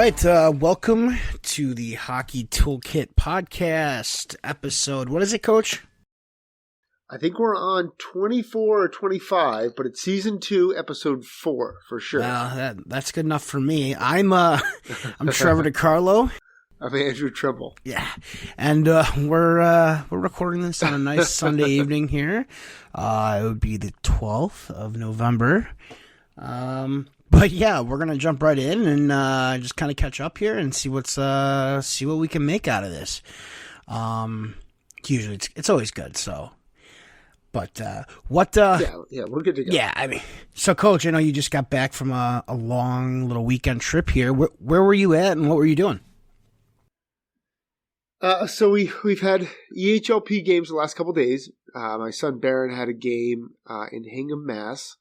right, welcome to the Hockey Toolkit podcast episode. What is it, Coach? I think we're on 24 or 25, but it's season 2, episode 4 for sure. Well, that's good enough for me. I'm Trevor DiCarlo. I'm Andrew Trimble. Yeah, and we're recording this on a nice Sunday evening here. It would be the 12th of November. But yeah, we're gonna jump right in and just kind of catch up here and see what we can make out of this. Usually it's always good. So, but what? Yeah, we're good to go. Yeah, I mean, so Coach, I know you just got back from a long little weekend trip here. Where were you at and what were you doing? So we've had EHLP games the last couple of days. My son Barron had a game in Hingham, Mass.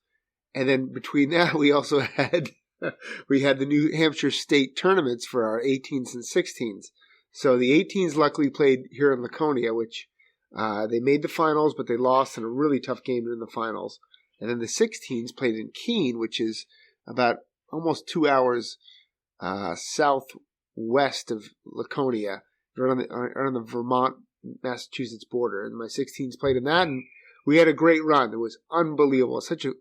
And then between that, we also had the New Hampshire State tournaments for our 18s and 16s. So the 18s luckily played here in Laconia, which they made the finals, but they lost in a really tough game in the finals. And then the 16s played in Keene, which is about almost 2 hours southwest of Laconia, right on the Vermont-Massachusetts border. And my 16s played in that, and we had a great run. It was unbelievable. Such a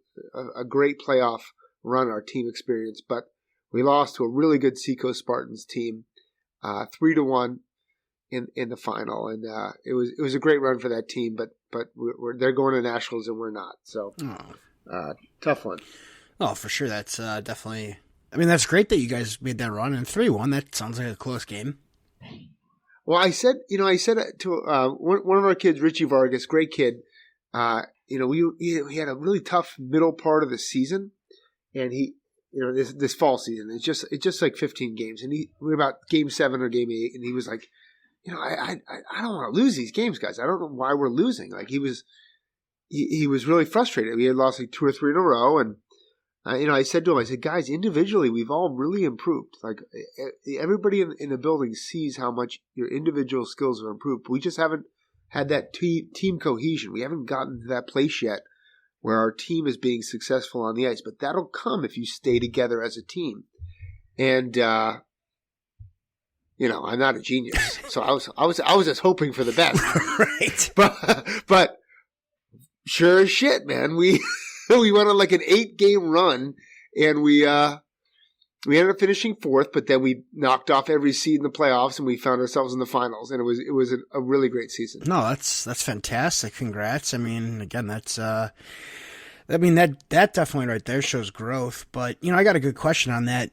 great playoff run our team experienced. But we lost to a really good Seacoast Spartans team, 3-1 in the final. And it was a great run for that team. But they're going to nationals and we're not. So tough one. Oh, for sure. That's definitely. I mean, that's great that you guys made that run. And 3-1. That sounds like a close game. Well, I said to one of our kids, Richie Vargas, great kid. We had a really tough middle part of the season, and this fall season, it's just like 15 games, and we were about game 7 or game 8, and he was like, I don't want to lose these games, guys. I don't know why we're losing. Like he was really frustrated. We had lost like 2 or 3 in a row, and I said to him, guys, individually, we've all really improved. Like everybody in the building sees how much your individual skills have improved. We just haven't had that team cohesion. We haven't gotten to that place yet where our team is being successful on the ice, but that'll come if you stay together as a team. And I'm not a genius, so I was just hoping for the best, right? But sure as shit, man, we went on like an 8-game run, and we ended up finishing 4th, but then we knocked off every seed in the playoffs, and we found ourselves in the finals, and it was a really great season. No, that's fantastic. Congrats. I mean, again, that definitely right there shows growth. But I got a good question on that.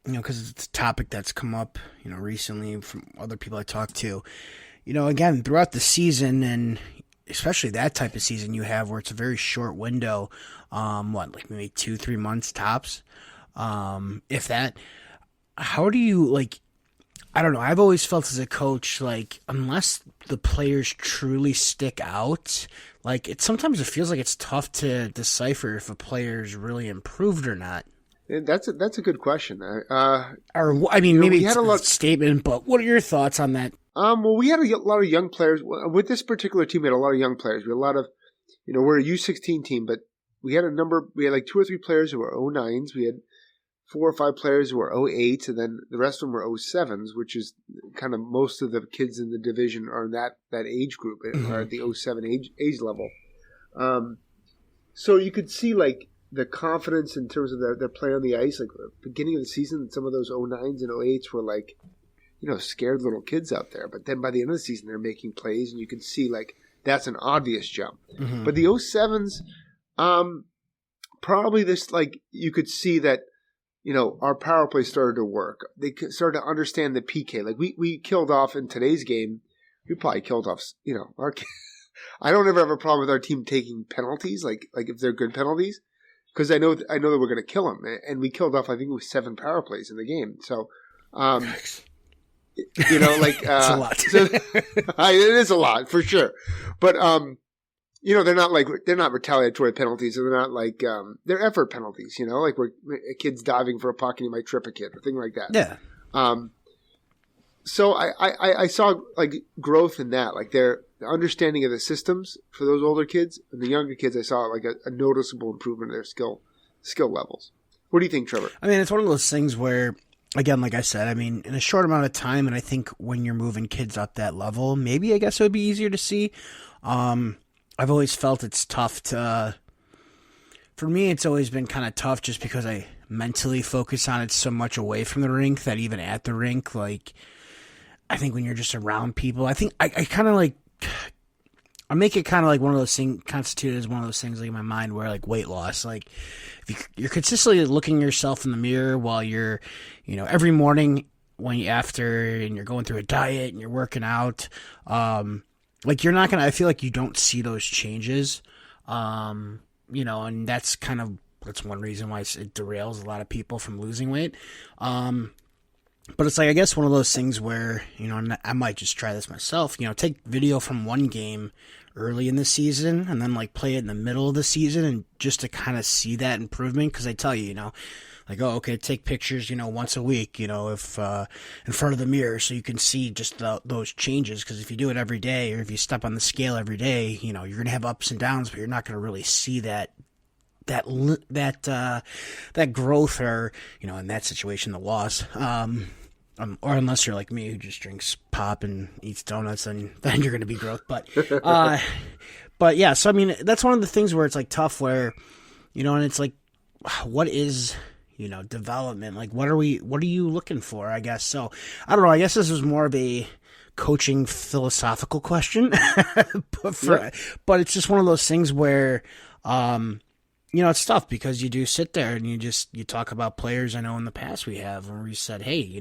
Because it's a topic that's come up, recently from other people I talked to. Again, throughout the season, and especially that type of season you have where it's a very short window, like maybe 2-3 months tops. If that, how do you I don't know. I've always felt as a coach, unless the players truly stick out, sometimes it feels like it's tough to decipher if a player's really improved or not. That's a good question. Maybe it's a statement, but what are your thoughts on that? Well, we had a lot of young players with this particular team. We had a lot of young players. We had a lot of, we're a U16 team, but we had like 2 or 3 players who were 09s. We had 4 or 5 players who were 08s, and then the rest of them were 07s, which is kind of most of the kids in the division are in that age group, are at the 07 age level. So you could see the confidence in terms of their play on the ice. Like the beginning of the season, some of those 09s and 08s were scared little kids out there. But then by the end of the season, they're making plays, and you can see that's an obvious jump. Mm-hmm. But the 07s, probably this you could see that. Our power play started to work. They started to understand the PK. We killed off in today's game. We probably killed off, I don't ever have a problem with our team taking penalties, like if they're good penalties, because I know that we're going to kill them. And we killed off, I think it was 7 power plays in the game. So, it's a lot. So, it is a lot for sure. But, they're not retaliatory penalties. They're not they're effort penalties, like where a kid's diving for a puck and you might trip a kid or thing like that. Yeah. So I saw growth in that, their understanding of the systems for those older kids, and the younger kids. I saw a noticeable improvement in their skill levels. What do you think, Trevor? I mean, it's one of those things where again, like I said, I mean, in a short amount of time, and I think when you're moving kids up that level, maybe I guess it would be easier to see. I've always felt it's tough to. For me, it's always been kind of tough just because I mentally focus on it so much away from the rink that even at the rink, like, I think when you're just around people, I think I kind of like. I make it kind of like one of those things, constituted as one of those things like in my mind where like weight loss, like if you're consistently looking yourself in the mirror while you're, every morning when you after and you're going through a diet and you're working out, like you're not going to, I feel like you don't see those changes, and that's one reason why it derails a lot of people from losing weight. But it's like, I guess one of those things where, I might just try this myself, take video from one game early in the season and then like play it in the middle of the season and just to kind of see that improvement. Cause I tell you, like, oh, okay, take pictures, once a week, if, in front of the mirror so you can see just those changes. Cause if you do it every day or if you step on the scale every day, you're going to have ups and downs, but you're not going to really see that growth or, in that situation, the loss, or unless you're like me who just drinks pop and eats donuts, and then you're going to be growth. But yeah, so I mean, that's one of the things where it's like tough where, and it's like, what is, development? Like, what are you looking for? I guess. So I don't know. I guess this is more of a coaching philosophical question, but it's just one of those things where, it's tough because you do sit there and you talk about players I know in the past we have where we said, hey,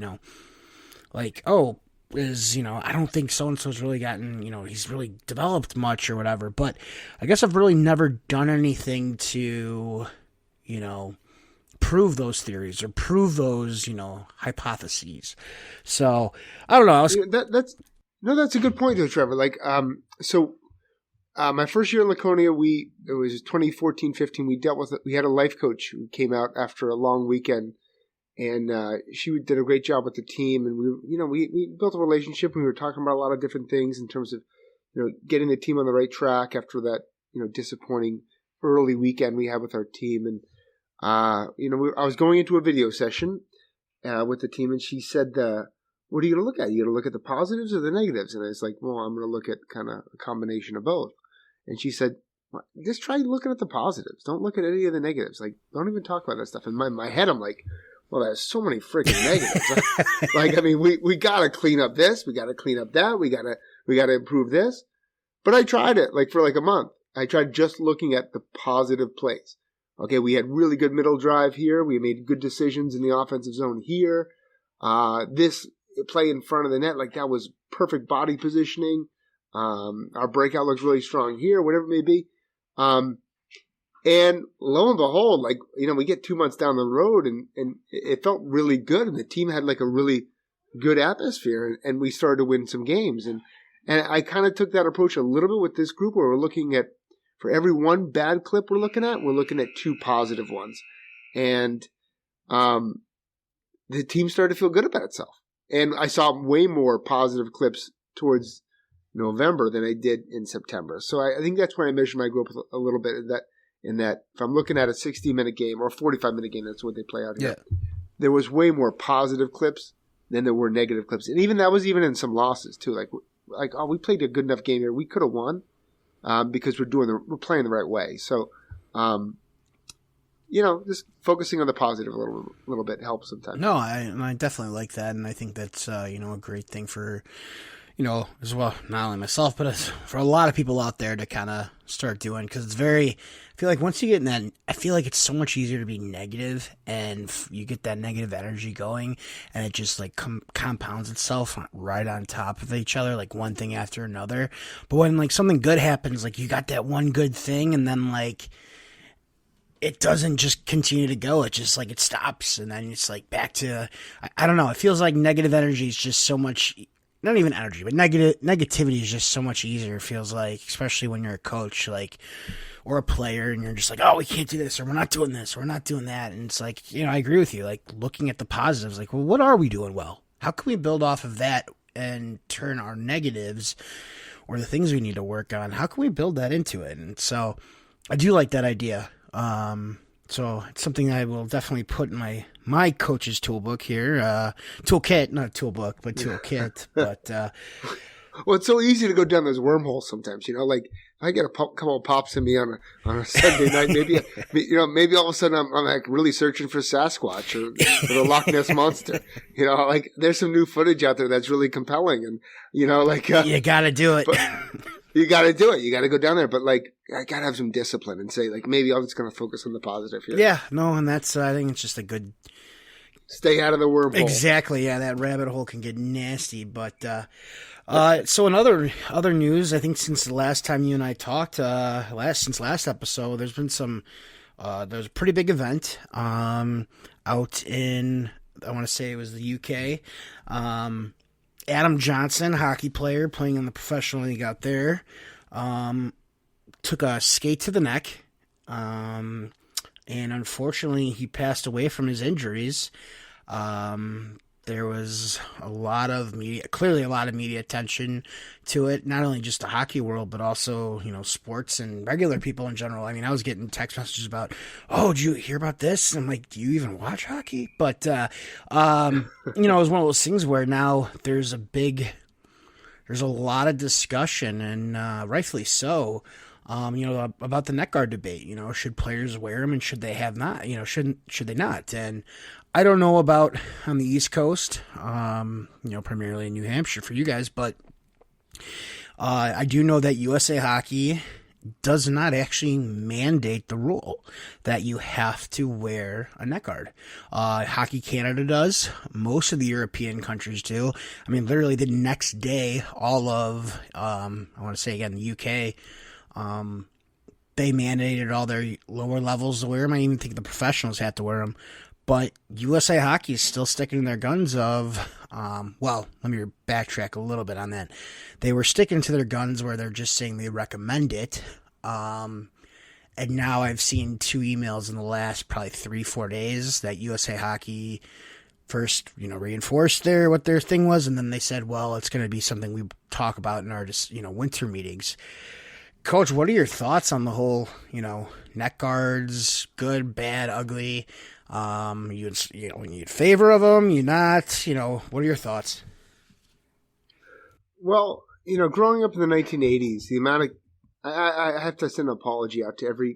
like, oh, I don't think so-and-so's really gotten, he's really developed much or whatever. But I guess I've really never done anything to, prove those theories or prove those, hypotheses. So I don't know. That's a good point though, Trevor. Like, my first year in Laconia, it was 2014-15. We had a life coach who came out after a long weekend, and she did a great job with the team. And we built a relationship. We were talking about a lot of different things in terms of, getting the team on the right track after that, disappointing early weekend we had with our team. And I was going into a video session with the team, and she said, "What are you going to look at? You going to look at the positives or the negatives?" And I was like, "Well, I'm going to look at kind of a combination of both." And she said, just try looking at the positives. Don't look at any of the negatives. Like, don't even talk about that stuff. In my head, I'm like, well, there's so many freaking negatives. Like, I mean, we got to clean up this. We got to clean up that. We got to improve this. But I tried it for a month. I tried just looking at the positive plays. Okay, we had really good middle drive here. We made good decisions in the offensive zone here. This play in front of the net, like that was perfect body positioning. Our breakout looks really strong here, whatever it may be. And lo and behold, like, we get 2 months down the road and it felt really good. And the team had like a really good atmosphere and we started to win some games. And I kind of took that approach a little bit with this group where we're looking at, for every one bad clip we're looking at 2 positive ones. And, the team started to feel good about itself. And I saw way more positive clips towards November than I did in September. So I think that's where I measure my growth a little bit, in that if I'm looking at a 60-minute game or a 45-minute game, that's what they play out here. Yeah. There was way more positive clips than there were negative clips. And even that was even in some losses too. Like, oh, we played a good enough game here. We could have won because we're playing the right way. So, just focusing on the positive a little bit helps sometimes. No, I definitely like that. And I think that's, a great thing for, as well, not only myself, but for a lot of people out there to kind of start doing, because I feel like once you get in that, I feel like it's so much easier to be negative and you get that negative energy going and it just like compounds itself right on top of each other, like one thing after another. But when like something good happens, like you got that one good thing and then like, it doesn't just continue to go. It just like, it stops. And then it's like back to, I don't know. It feels like negative energy is just so much, not even energy, but negativity is just so much easier. It feels like, especially when you're a coach, like, or a player and you're just like, oh, we can't do this, or we're not doing this, or we're not doing that. And it's like, I agree with you. Like looking at the positives, like, well, what are we doing well? How can we build off of that and turn our negatives or the things we need to work on? How can we build that into it? And so I do like that idea. So it's something I will definitely put in my coach's toolbook here. Toolkit, not toolbook, but toolkit. But well, it's so easy to go down those wormholes sometimes. Like I get a couple of pops in me on a Sunday night. Maybe all of a sudden I'm like really searching for Sasquatch or the Loch Ness monster. Like there's some new footage out there that's really compelling, and you got to do it. You got to do it. You got to go down there, but like I got to have some discipline and say like maybe I'm just going to focus on the positive here. Yeah, no, and that's I think it's just a good. Stay out of the wormhole. Exactly. Yeah, that rabbit hole can get nasty, but. So in other news, I think since the last time you and I talked, since last episode, there's been there's a pretty big event, out in, I want to say it was the UK. Adam Johnson, hockey player playing in the professional league out there, took a skate to the neck, and unfortunately he passed away from his injuries. There was clearly a lot of media attention to it, not only just the hockey world, but also, sports and regular people in general. I mean, I was getting text messages about, oh, did you hear about this? And I'm like, do you even watch hockey? But, it was one of those things where now there's a lot of discussion, and rightfully so, about the neck guard debate. Should players wear them and should they have not? Should they not? And I don't know about on the East Coast, primarily in New Hampshire for you guys, but I do know that USA Hockey does not actually mandate the rule that you have to wear a neck guard. Hockey Canada does. Most of the European countries do. I mean, literally the next day, all of, I want to say again, the UK, they mandated all their lower levels to wear them. I even think the professionals had to wear them. But USA Hockey is still sticking to their guns of, let me backtrack a little bit on that. They were sticking to their guns where they're just saying they recommend it. And now I've seen 2 emails in the last probably 3-4 days that USA Hockey first, reinforced what their thing was. And then they said, well, it's going to be something we talk about in our, winter meetings. Coach, what are your thoughts on the whole, neck guards, good, bad, ugly? You in favor of them? You not? What are your thoughts? Well, growing up in the 1980s, the amount of I have to send an apology out to every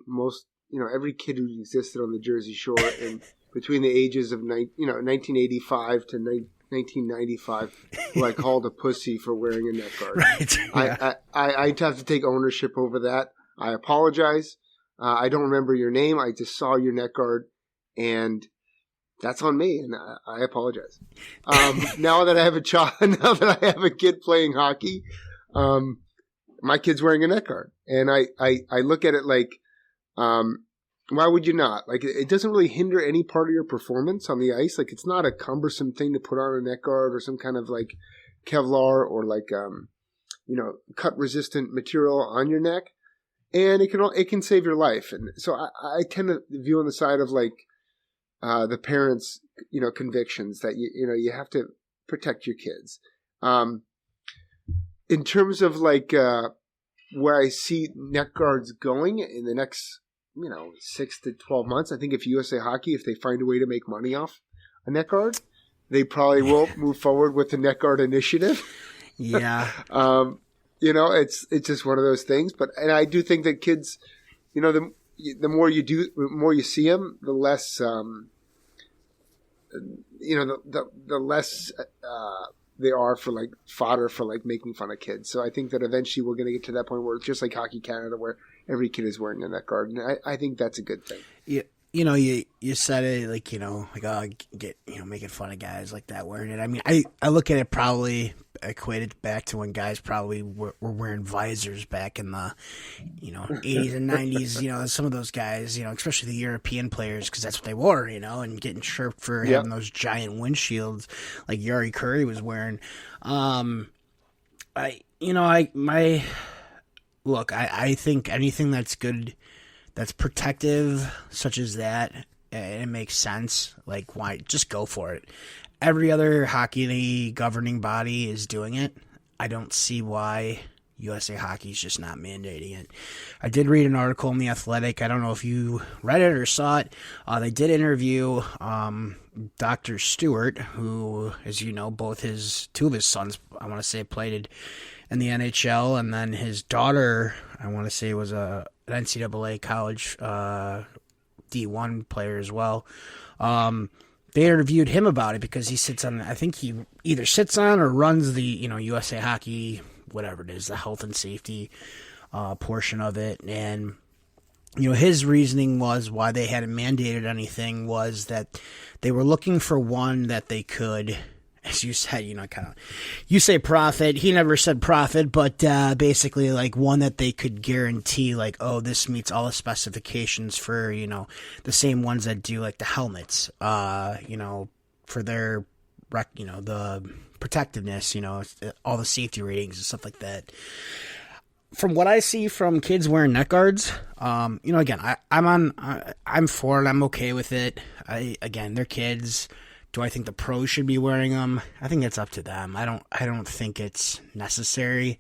kid who existed on the Jersey Shore in between the ages of 1985 to 1995, who I called a pussy for wearing a neck guard. Right. Yeah. I have to take ownership over that. I apologize. I don't remember your name. I just saw your neck guard. And that's on me, and I apologize. Now that I have a kid playing hockey, my kid's wearing a neck guard, and I look at it like, why would you not? Like, it doesn't really hinder any part of your performance on the ice. Like, it's not a cumbersome thing to put on a neck guard or some kind of like Kevlar or like cut resistant material on your neck, and it can save your life. And so I tend to view on the side of like. The parents, convictions that you have to protect your kids. In terms of like where I see neck guards going in the next 6 to 12 months, I think if USA Hockey, if they find a way to make money off a neck guard, they probably will move forward with the neck guard initiative. Yeah. It's just one of those things. And I do think that kids, the more you see them, the less, the less they are for like fodder for like making fun of kids. So I think that eventually we're going to get to that point where it's just like Hockey Canada, where every kid is wearing a neck guard, and I think that's a good thing. Yeah. You said it like, making fun of guys like that wearing it. I mean, I look at it probably equated back to when guys probably were wearing visors back in the, 80s and 90s, some of those guys, especially the European players, because that's what they wore, and getting chirped for having those giant windshields like Yari Curry was wearing. I think anything that's good, that's protective, such as that, it makes sense. Like, why? Just go for it. Every other hockey governing body is doing it. I don't see why USA Hockey's just not mandating it. I did read an article in The Athletic. I don't know if you read it or saw it. They did interview Dr. Stewart, who, as you know, two of his sons, I want to say, played in the NHL, and then his daughter, I want to say, was an NCAA college D1 player as well. They interviewed him about it because he sits on, I think he either sits on or runs the, USA Hockey, whatever it is, the health and safety portion of it. And, his reasoning was why they hadn't mandated anything was that they were looking for one that they could, as you said, you say profit. He never said profit, but basically like one that they could guarantee like, oh, this meets all the specifications for, the same ones that do like the helmets, for their, the protectiveness, all the safety ratings and stuff like that. From what I see from kids wearing neck guards, again, I'm for it. I'm okay with it. They're kids. Do I think the pros should be wearing them? I think it's up to them. I don't think it's necessary.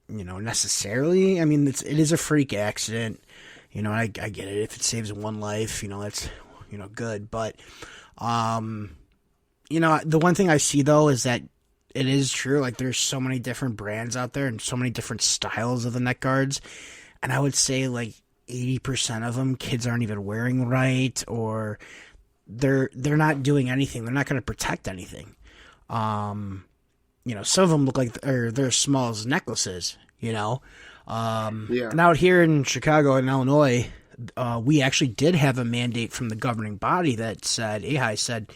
Necessarily. I mean, it is a freak accident. I get it. If it saves one life, that's, good. But, the one thing I see though is that it is true. Like there's so many different brands out there and so many different styles of the neck guards. And I would say like 80% of them kids aren't even wearing right, or they're not doing anything. They're not going to protect anything. Some of them look like they're as small as necklaces, Yeah. And out here in Chicago and Illinois, we actually did have a mandate from the governing body that said, AHI said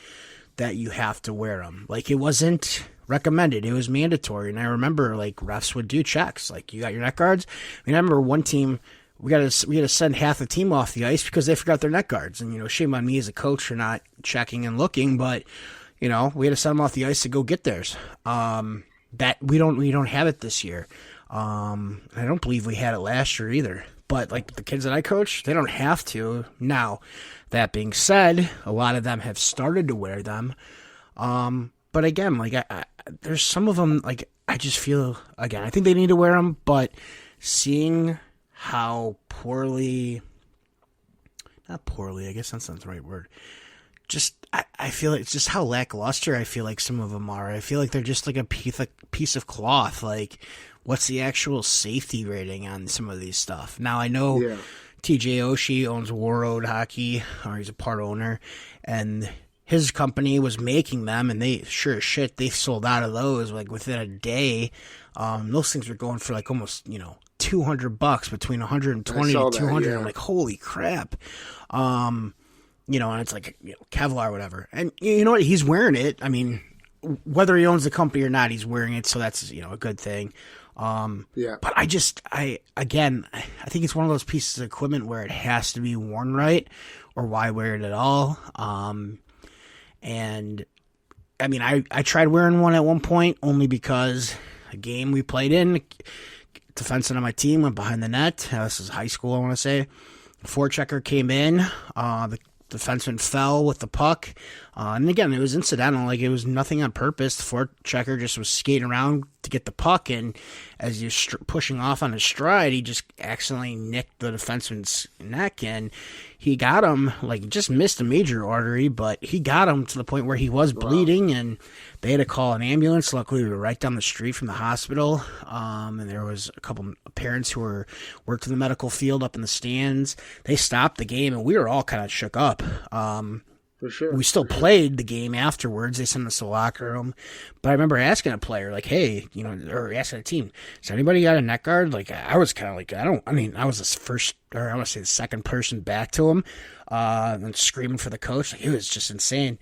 that you have to wear them. Like it wasn't recommended. It was mandatory. And I remember like refs would do checks. Like, you got your neck guards? I mean, I remember one team, we had to send half the team off the ice because they forgot their neck guards. And, shame on me as a coach for not checking and looking, but, we had to send them off the ice to go get theirs. That we don't have it this year. I don't believe we had it last year either. But like the kids that I coach, they don't have to. Now, that being said, a lot of them have started to wear them. But again, like there's some of them, like I just feel, again, I think they need to wear them, but seeing how not poorly, I guess that's not the right word. I feel it's just how lackluster I feel like some of them are. I feel like they're just like a piece of cloth. Like, what's the actual safety rating on some of these stuff? Now, I know TJ Oshie owns War Road Hockey, or he's a part owner, and his company was making them, and they sure as shit they sold out of those like within a day. Those things were going for like almost $200 between 120 to 200. Yeah. I'm like, holy crap. And it's like Kevlar or whatever. And you know what? He's wearing it. I mean, whether he owns the company or not, he's wearing it, so that's a good thing. But I think it's one of those pieces of equipment where it has to be worn right, or why wear it at all? And I mean, I tried wearing one at one point only because a game we played in, defenseman on my team went behind the net. This is high school, I want to say. The forechecker came in. The defenseman fell with the puck. And again, it was incidental. Like, it was nothing on purpose. The forechecker just was skating around to get the puck, and as you're pushing off on his stride, he just accidentally nicked the defenseman's neck, and he got him, like, just missed a major artery, but he got him to the point where he was bleeding, and they had to call an ambulance. Luckily, we were right down the street from the hospital, and there was a couple of parents who worked in the medical field up in the stands. They stopped the game, and we were all kind of shook up. For sure. We still played the game afterwards. They sent us to the locker room. But I remember asking a player, like, hey, or asking a team, has anybody got a neck guard? Like, I was kind of like, I was the first, or I want to say the second person back to him, and screaming for the coach. Like, it was just insane.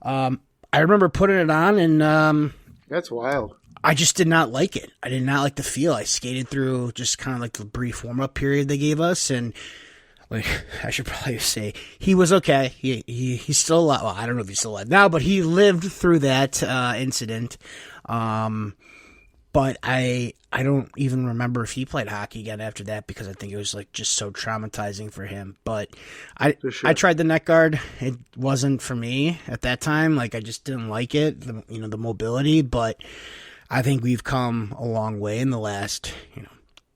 I remember putting it on, and that's wild. I just did not like it. I did not like the feel. I skated through just kind of like the brief warm-up period they gave us, and like, I should probably say he was okay. He's still alive. Well, I don't know if he's still alive now, but he lived through that incident. But I don't even remember if he played hockey again after that, because I think it was like just so traumatizing for him. But I tried the neck guard. It wasn't for me at that time. Like, I just didn't like it. The mobility, but I think we've come a long way in the last,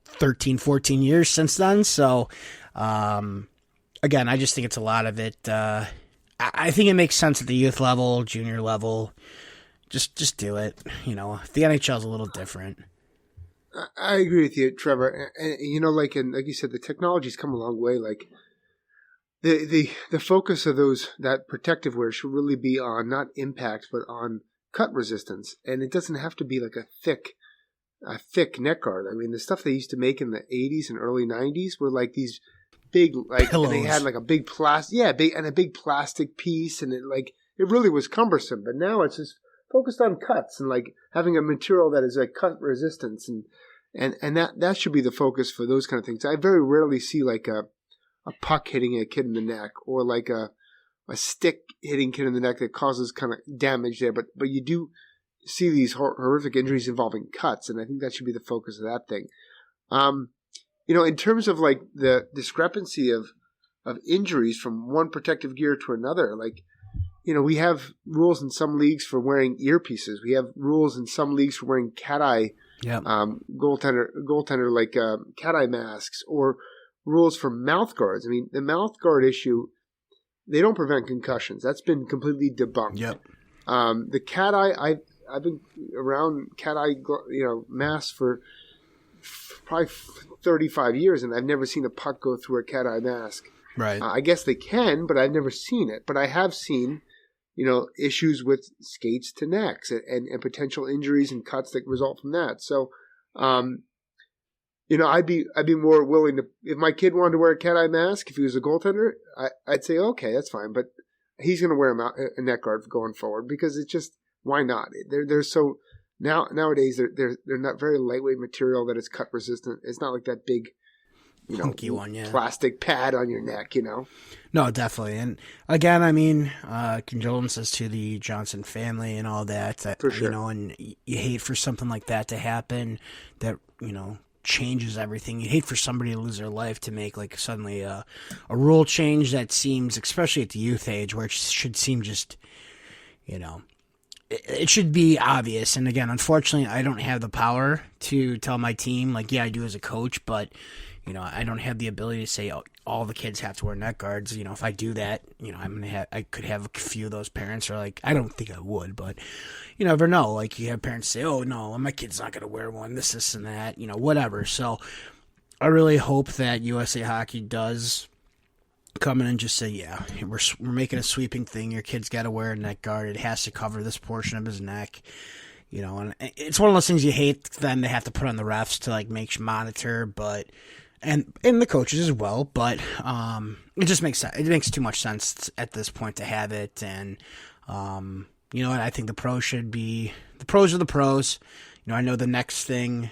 13, 14 years since then. So, again, I just think it's a lot of it. I think it makes sense at the youth level, junior level. Just do it. The NHL is a little different. I agree with you, Trevor. And like you said, the technology's come a long way. Like the focus of that protective wear should really be on not impact, but on cut resistance. And it doesn't have to be like a thick neck guard. I mean, the stuff they used to make in the 80s and early 90s were like these big, like, and they had like a big a big plastic piece, and it really was cumbersome. But now it's just focused on cuts and like having a material that is like cut resistance, and that should be the focus for those kind of things. I very rarely see like a puck hitting a kid in the neck, or like a stick hitting kid in the neck that causes kind of damage there. But you do see these horrific injuries involving cuts, and I think that should be the focus of that thing. In terms of like the discrepancy of injuries from one protective gear to another, like, we have rules in some leagues for wearing earpieces. We have rules in some leagues for wearing cat-eye goaltender like cat-eye masks, or rules for mouth guards. I mean, the mouth guard issue, they don't prevent concussions. That's been completely debunked. Yep. The cat-eye, I've been around cat-eye masks for probably 35 years, and I've never seen a puck go through a cat-eye mask. Right. I guess they can, but I've never seen it. But I have seen, issues with skates to necks and potential injuries and cuts that result from that. So, I'd be more willing to, if my kid wanted to wear a cat-eye mask, if he was a goaltender, I'd say, okay, that's fine. But he's going to wear a neck guard going forward, because it's just, why not? They're so nowadays they're not very lightweight material that is cut resistant. It's not like that big, funky one, yeah, plastic pad on your neck, No, definitely. And again, I mean, condolences to the Johnson family and all that. For sure. And you hate for something like that to happen, that, changes everything. You hate for somebody to lose their life, to make like suddenly a rule change that seems, especially at the youth age, where it should seem just, it should be obvious. And again, unfortunately, I don't have the power to tell my team, like, yeah, I do as a coach, but I don't have the ability to say, oh, all the kids have to wear neck guards. If I do that, I could have a few of those parents, or like, I don't think I would, but you never know. Like, you have parents say, oh no, my kid's not going to wear one, this and that, whatever. So I really hope that USA Hockey does come in and just say, yeah, we're making a sweeping thing. Your kid's got to wear a neck guard. It has to cover this portion of his neck. And it's one of those things you hate then to have to put on the refs to like monitor, but and the coaches as well. But it just makes sense. It makes too much sense at this point to have it. And what, I think the pros are the pros. I know the next thing.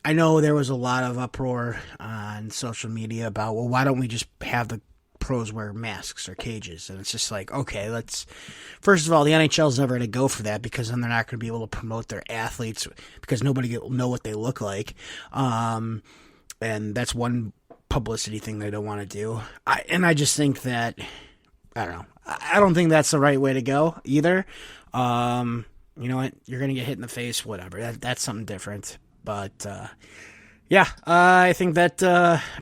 I know there was a lot of uproar on social media about, well, why don't we just have the pros wear masks or cages? And it's just like, okay, first of all, the NHL is never going to go for that, because then they're not going to be able to promote their athletes, because nobody will know what they look like. And that's one publicity thing they don't want to do. I just think that, I don't know. I don't think that's the right way to go either. You know what? You're going to get hit in the face, whatever. That's something different. But, yeah, I think that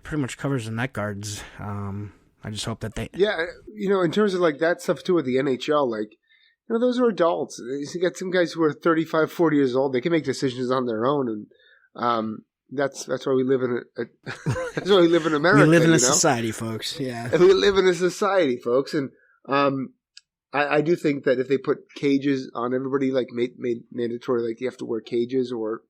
pretty much covers the neck guards. I just hope that they... Yeah, in terms of like that stuff too with the NHL, like, those are adults. You got some guys who are 35, 40 years old. They can make decisions on their own, and that's why we live in that's why we live in America. We live in a society, folks. Yeah, we live in a society, folks, and I do think that if they put cages on everybody, like made mandatory, like you have to wear cages, or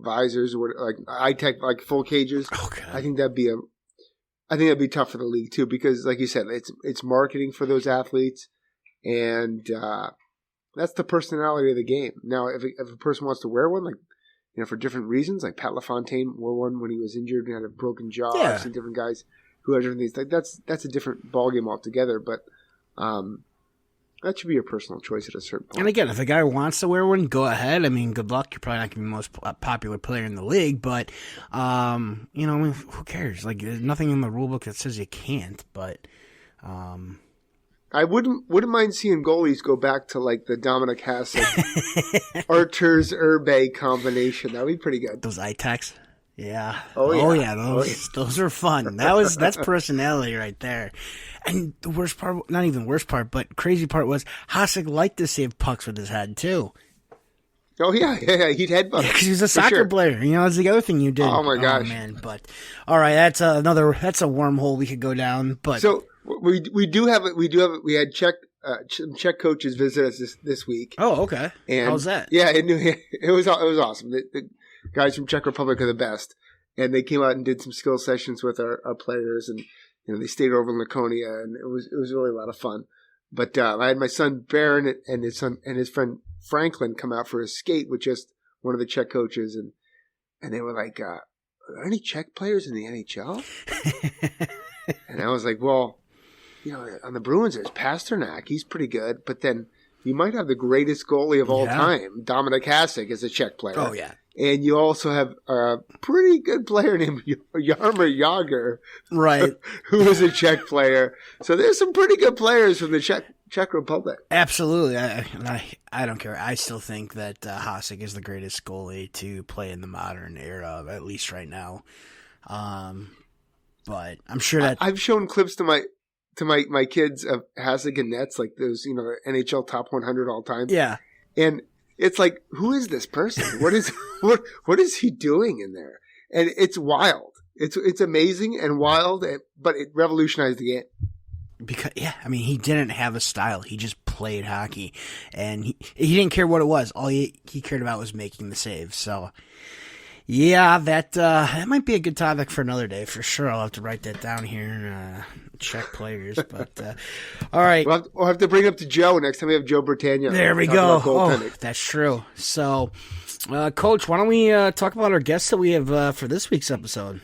visors, or like eye-tech, like full cages. Okay. I think that'd be tough for the league too, because like you said, it's marketing for those athletes, and that's the personality of the game. Now, if a person wants to wear one, like for different reasons, like Pat LaFontaine wore one when he was injured and had a broken jaw. Yeah. I've seen different guys who have different things. Like that's a different ballgame altogether. But that should be your personal choice at a certain point. And again, if a guy wants to wear one, go ahead. I mean, good luck. You're probably not going to be the most popular player in the league, but, who cares? Like, there's nothing in the rule book that says you can't, but... I wouldn't mind seeing goalies go back to like the Dominic Hasek, Arturs Urbe combination. That would be pretty good. Those ITACs. Yeah. Oh yeah. Those are fun. That's personality right there. And the worst part, not even worst part, but crazy part was Hasek liked to save pucks with his head too. Oh yeah. He'd headbutt. Because he was a soccer player. You know, that's the other thing you did. Oh my gosh. Oh man. But all right, that's a wormhole we could go down. But so we had some Czech coaches visit us this week. Oh, okay. And how was that? Yeah, it was awesome. The guys from Czech Republic are the best, and they came out and did some skill sessions with our players, and they stayed over in Laconia, and it was really a lot of fun. But I had my son Baron and his friend Franklin come out for a skate with just one of the Czech coaches, and they were like, "Are there any Czech players in the NHL?" And I was like, "Well, on the Bruins there's Pasternak. He's pretty good, but then you might have the greatest goalie of all time, Dominic Hasek, is a Czech player. Oh yeah." And you also have a pretty good player named Jaromir Jagr, right, who is a Czech player. So there's some pretty good players from the Czech Republic. Absolutely. I don't care. I still think that Hasek is the greatest goalie to play in the modern era, at least right now. But I'm sure that I've shown clips to my kids of Hasek and Nets, like those, NHL top 100 all time. Yeah. And it's like, who is this person? What is he doing in there? And it's wild. It's amazing and wild, but it revolutionized the game. Because he didn't have a style. He just played hockey, and he didn't care what it was. All he cared about was making the save. So, yeah, that might be a good topic for another day for sure. I'll have to write that down here. Check players, but all right. We'll have to bring it up to Joe next time we have Joe Britannia. There we go. Oh, that's true. So, Coach, why don't we talk about our guests that we have for this week's episode?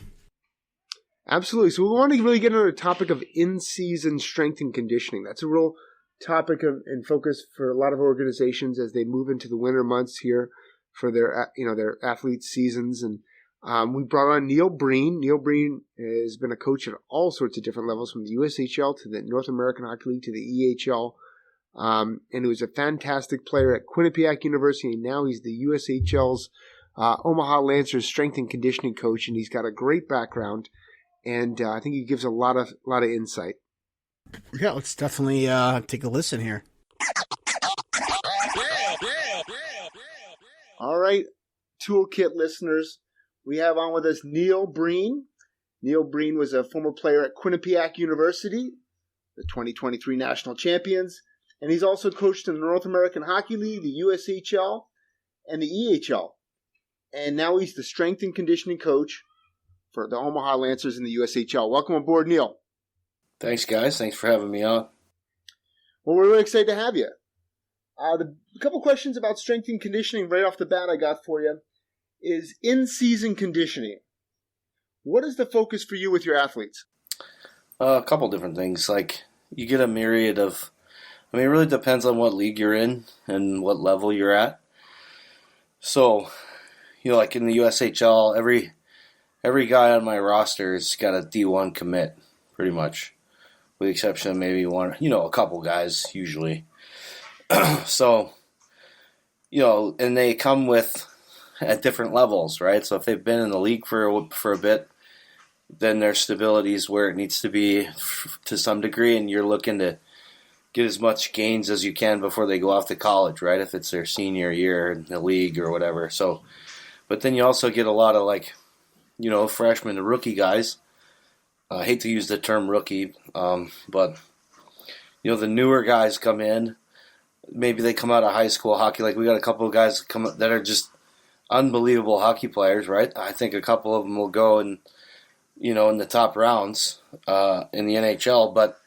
Absolutely. So we want to really get into the topic of in-season strength and conditioning. That's a real topic and focus for a lot of organizations as they move into the winter months here for their athletes' seasons. And we brought on Neil Breen. Neil Breen has been a coach at all sorts of different levels, from the USHL to the North American Hockey League to the EHL. And he was a fantastic player at Quinnipiac University, and now he's the USHL's Omaha Lancers strength and conditioning coach, and he's got a great background, and I think he gives a lot of insight. Yeah, let's definitely take a listen here. All right, Toolkit listeners, we have on with us Neil Breen. Neil Breen was a former player at Quinnipiac University, the 2023 national champions, and he's also coached in the North American Hockey League, the USHL, and the EHL. And now he's the strength and conditioning coach for the Omaha Lancers in the USHL. Welcome aboard, Neil. Thanks, guys. Thanks for having me on. Well, we're really excited to have you. The couple questions about strength and conditioning right off the bat I got for you is in-season conditioning. What is the focus for you with your athletes? A couple different things. Like, you get a myriad of... it really depends on what league you're in and what level you're at. So, like in the USHL, every guy on my roster has got a D1 commit, pretty much. With the exception of maybe one, a couple guys, usually. So, and they come at different levels, right? So if they've been in the league for a bit, then their stability is where it needs to be to some degree, and you're looking to get as much gains as you can before they go off to college, right? If it's their senior year in the league or whatever. So, but then you also get a lot of freshman and rookie guys. I hate to use the term rookie, but the newer guys come in. Maybe they come out of high school hockey. Like, we got a couple of guys come up that are just unbelievable hockey players, right? I think a couple of them will go in the top rounds in the NHL, but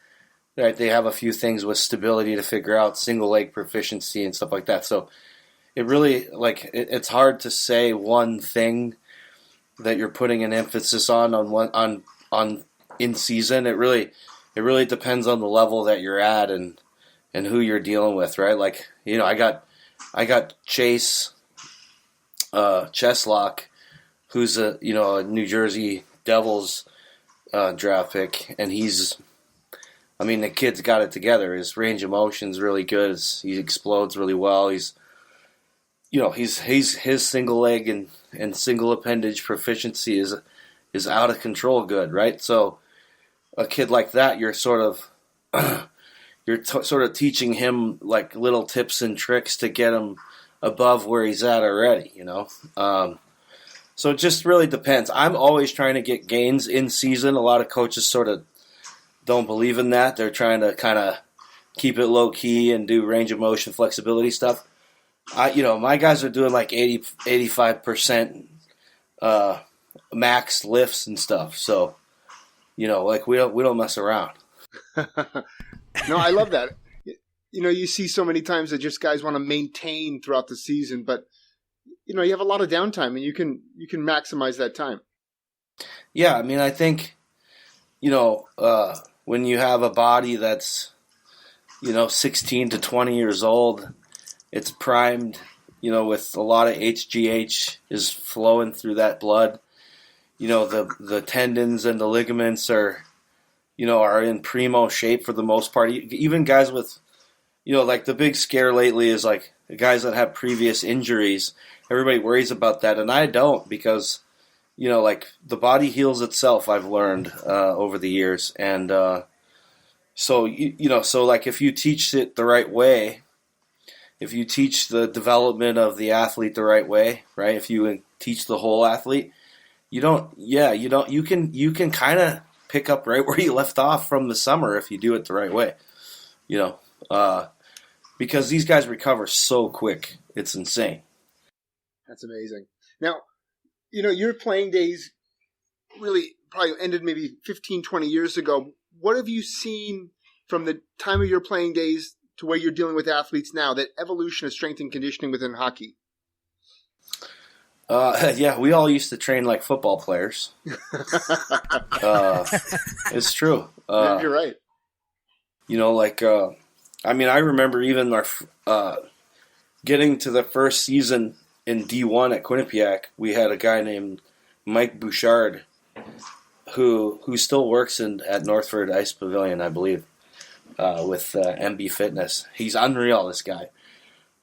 right, they have a few things with stability to figure out, single leg proficiency and stuff like that. So it really, it's hard to say one thing that you're putting an emphasis on in season. It really depends on the level that you're at and who you're dealing with, right? Like, I got Chase Cheslock, who's a New Jersey Devils draft pick, and he's I mean, the kid's got it together. His range of motion's really good. He explodes really well. He's his single leg and single appendage proficiency is out of control good, right? So a kid like that, you're sort of sort of teaching him like little tips and tricks to get him above where he's at already, So it just really depends. I'm always trying to get gains in season. A lot of coaches sort of don't believe in that. They're trying to kind of keep it low key and do range of motion flexibility stuff. My guys are doing like 85% max lifts and stuff. So, like we don't mess around. No, I love that. You see so many times that just guys want to maintain throughout the season, but you have a lot of downtime and you can maximize that time. Yeah, I mean, I think, when you have a body that's, 16 to 20 years old, it's primed, with a lot of HGH is flowing through that blood. The tendons and the ligaments are in primo shape for the most part. Even guys with, like the big scare lately is like the guys that have previous injuries. Everybody worries about that, and I don't because, like the body heals itself. I've learned over the years, and so like if you teach it the right way, if you teach the development of the athlete the right way, right? If you teach the whole athlete, you can kind of pick up right where you left off from the summer if you do it the right way, because these guys recover so quick. It's insane. That's amazing. Now, your playing days really probably ended maybe 15, 20 years ago. What have you seen from the time of your playing days to where you're dealing with athletes now, that evolution of strength and conditioning within hockey? Yeah, we all used to train like football players. It's true. You're right. I remember even our getting to the first season in D1 at Quinnipiac, we had a guy named Mike Bouchard who still works at Northford Ice Pavilion, I believe, with MB Fitness. He's unreal, this guy.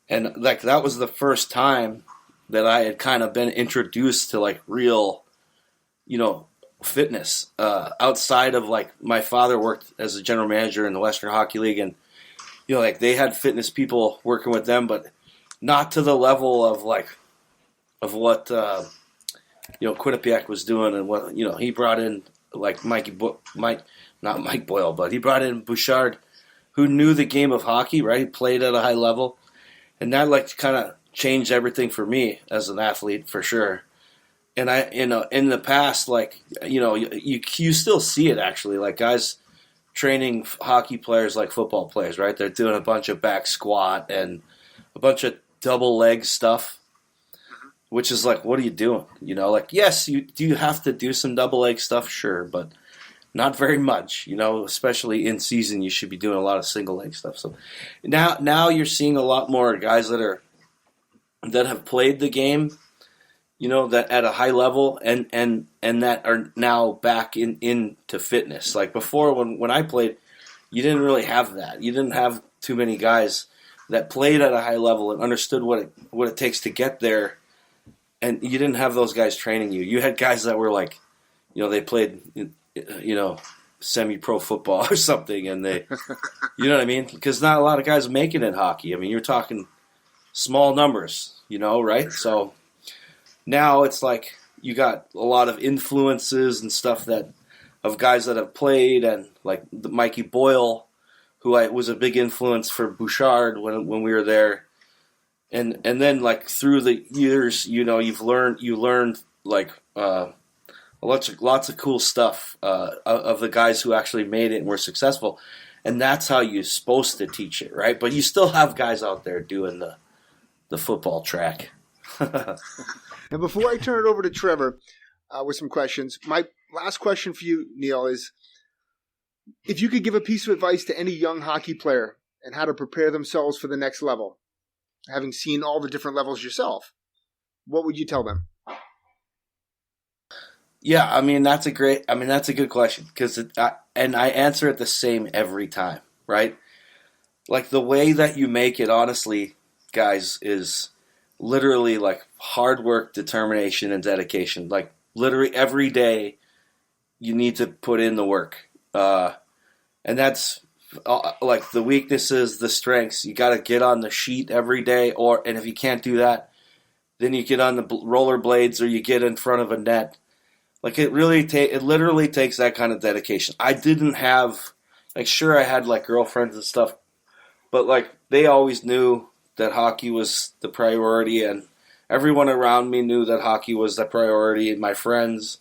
And like that was the first time that I had kind of been introduced to like real, fitness. Outside of like my father worked as a general manager in the Western Hockey League, and like they had fitness people working with them, but not to the level of what Quinnipiac was doing, and what he brought in like not Mike Boyle, but he brought in Bouchard, who knew the game of hockey, right? He played at a high level, and that like kind of changed everything for me as an athlete for sure. And I, in the past, like you still see it actually, like guys training hockey players like football players, right? They're doing a bunch of back squat and a bunch of double leg stuff, which is like, what are you doing? Yes, you have to do some double leg stuff, sure, but not very much, especially in season. You should be doing a lot of single leg stuff. So now you're seeing a lot more guys that have played the game, that at a high level and that are now back into fitness. Like before, when I played, you didn't really have that. You didn't have too many guys that played at a high level and understood what it takes to get there, and you didn't have those guys training you. You had guys that were like, they played, semi-pro football or something, and they, you know what I mean? Because not a lot of guys make it in hockey. I mean, you're talking small numbers, right? So now it's like you got a lot of influences and stuff of guys that have played, and like Mikey Boyle, who was a big influence for Bouchard when we were there, and then like through the years, you learned like lots of cool stuff of the guys who actually made it and were successful, and that's how you're supposed to teach it, right? But you still have guys out there doing the football track. Now, before I turn it over to Trevor with some questions, my last question for you, Neil, is if you could give a piece of advice to any young hockey player and how to prepare themselves for the next level, having seen all the different levels yourself, what would you tell them? Yeah, that's a good question, because and I answer it the same every time, right? Like the way that you make it, honestly, guys, is literally like hard work, determination, and dedication. Like literally every day you need to put in the work. And that's like the weaknesses, the strengths. You got to get on the sheet every day, and if you can't do that, then you get on the rollerblades or you get in front of a net. Like it literally takes that kind of dedication. I didn't have, like, sure I had like girlfriends and stuff, but like they always knew that hockey was the priority, and everyone around me knew that hockey was the priority, and my friends.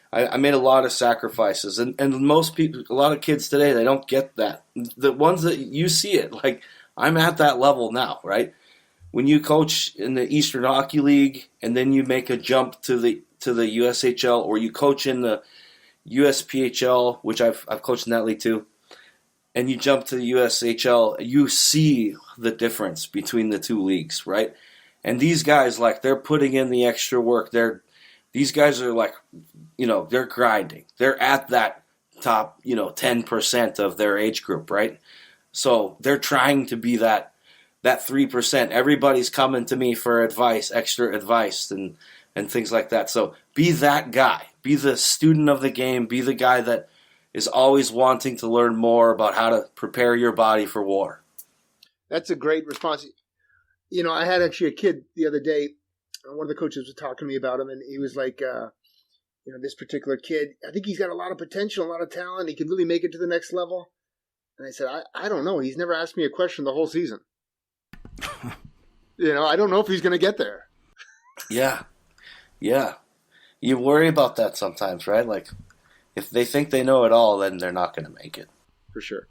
I made a lot of sacrifices, and most people, a lot of kids today, they don't get that. The ones that you see it, like I'm at that level now, right? When you coach in the Eastern Hockey League, and then you make a jump to the USHL, or you coach in the USPHL, which I've coached in that league too, and you jump to the USHL, you see the difference between the two leagues, right? And these guys, like, they're putting in the extra work. These guys are like, they're grinding. They're at that top, 10% of their age group, right? So they're trying to be that 3%. Everybody's coming to me for advice, extra advice, and things like that. So be that guy. Be the student of the game. Be the guy that is always wanting to learn more about how to prepare your body for war. That's a great response. I had actually a kid the other day. One of the coaches was talking to me about him, and he was like, this particular kid, I think he's got a lot of potential, a lot of talent. He could really make it to the next level. And I said, I don't know. He's never asked me a question the whole season. I don't know if he's going to get there. Yeah. You worry about that sometimes, right? Like, if they think they know it all, then they're not going to make it. For sure.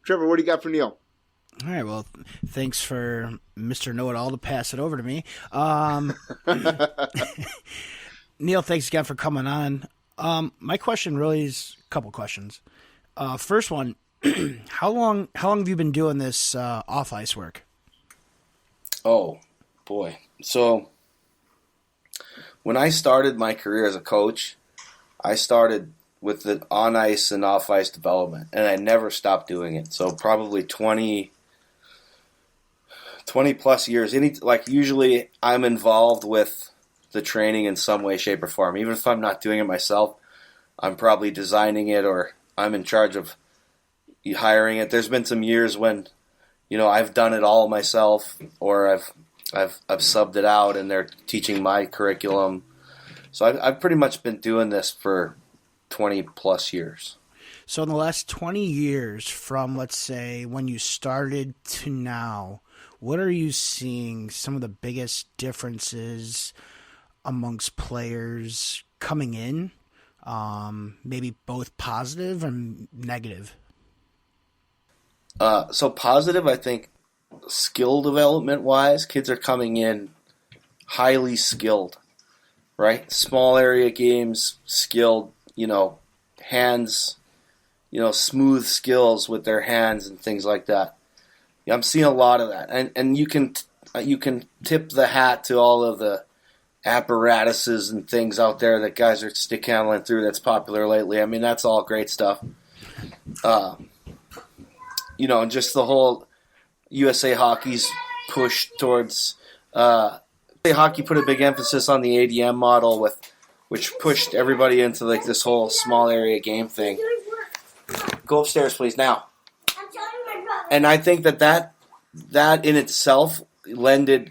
Trevor, what do you got for Neil? All right, well, thanks for Mr. Know-It-All to pass it over to me. Neil, thanks again for coming on. My question really is a couple questions. First one, how long have you been doing this off-ice work? Oh, boy. So, when I started my career as a coach, I started with the on-ice and off-ice development, and I never stopped doing it. So, probably 20 plus years. Usually I'm involved with the training in some way, shape, or form. Even if I'm not doing it myself, I'm probably designing it, or I'm in charge of hiring it. There's been some years when, I've done it all myself, or I've subbed it out and they're teaching my curriculum. So I've pretty much been doing this for 20 plus years. So in the last 20 years, from, let's say, when you started to now, what are you seeing some of the biggest differences amongst players coming in? Maybe both positive and negative? So positive, I think, skill development-wise, kids are coming in highly skilled, right? Small area games, skilled, hands, smooth skills with their hands and things like that. I'm seeing a lot of that, and you can tip the hat to all of the apparatuses and things out there that guys are stick handling through. That's popular lately. I mean, that's all great stuff. And just the whole USA Hockey's push towards hockey put a big emphasis on the ADM model, which pushed everybody into like this whole small area game thing. Go upstairs, please, now. And I think that in itself lended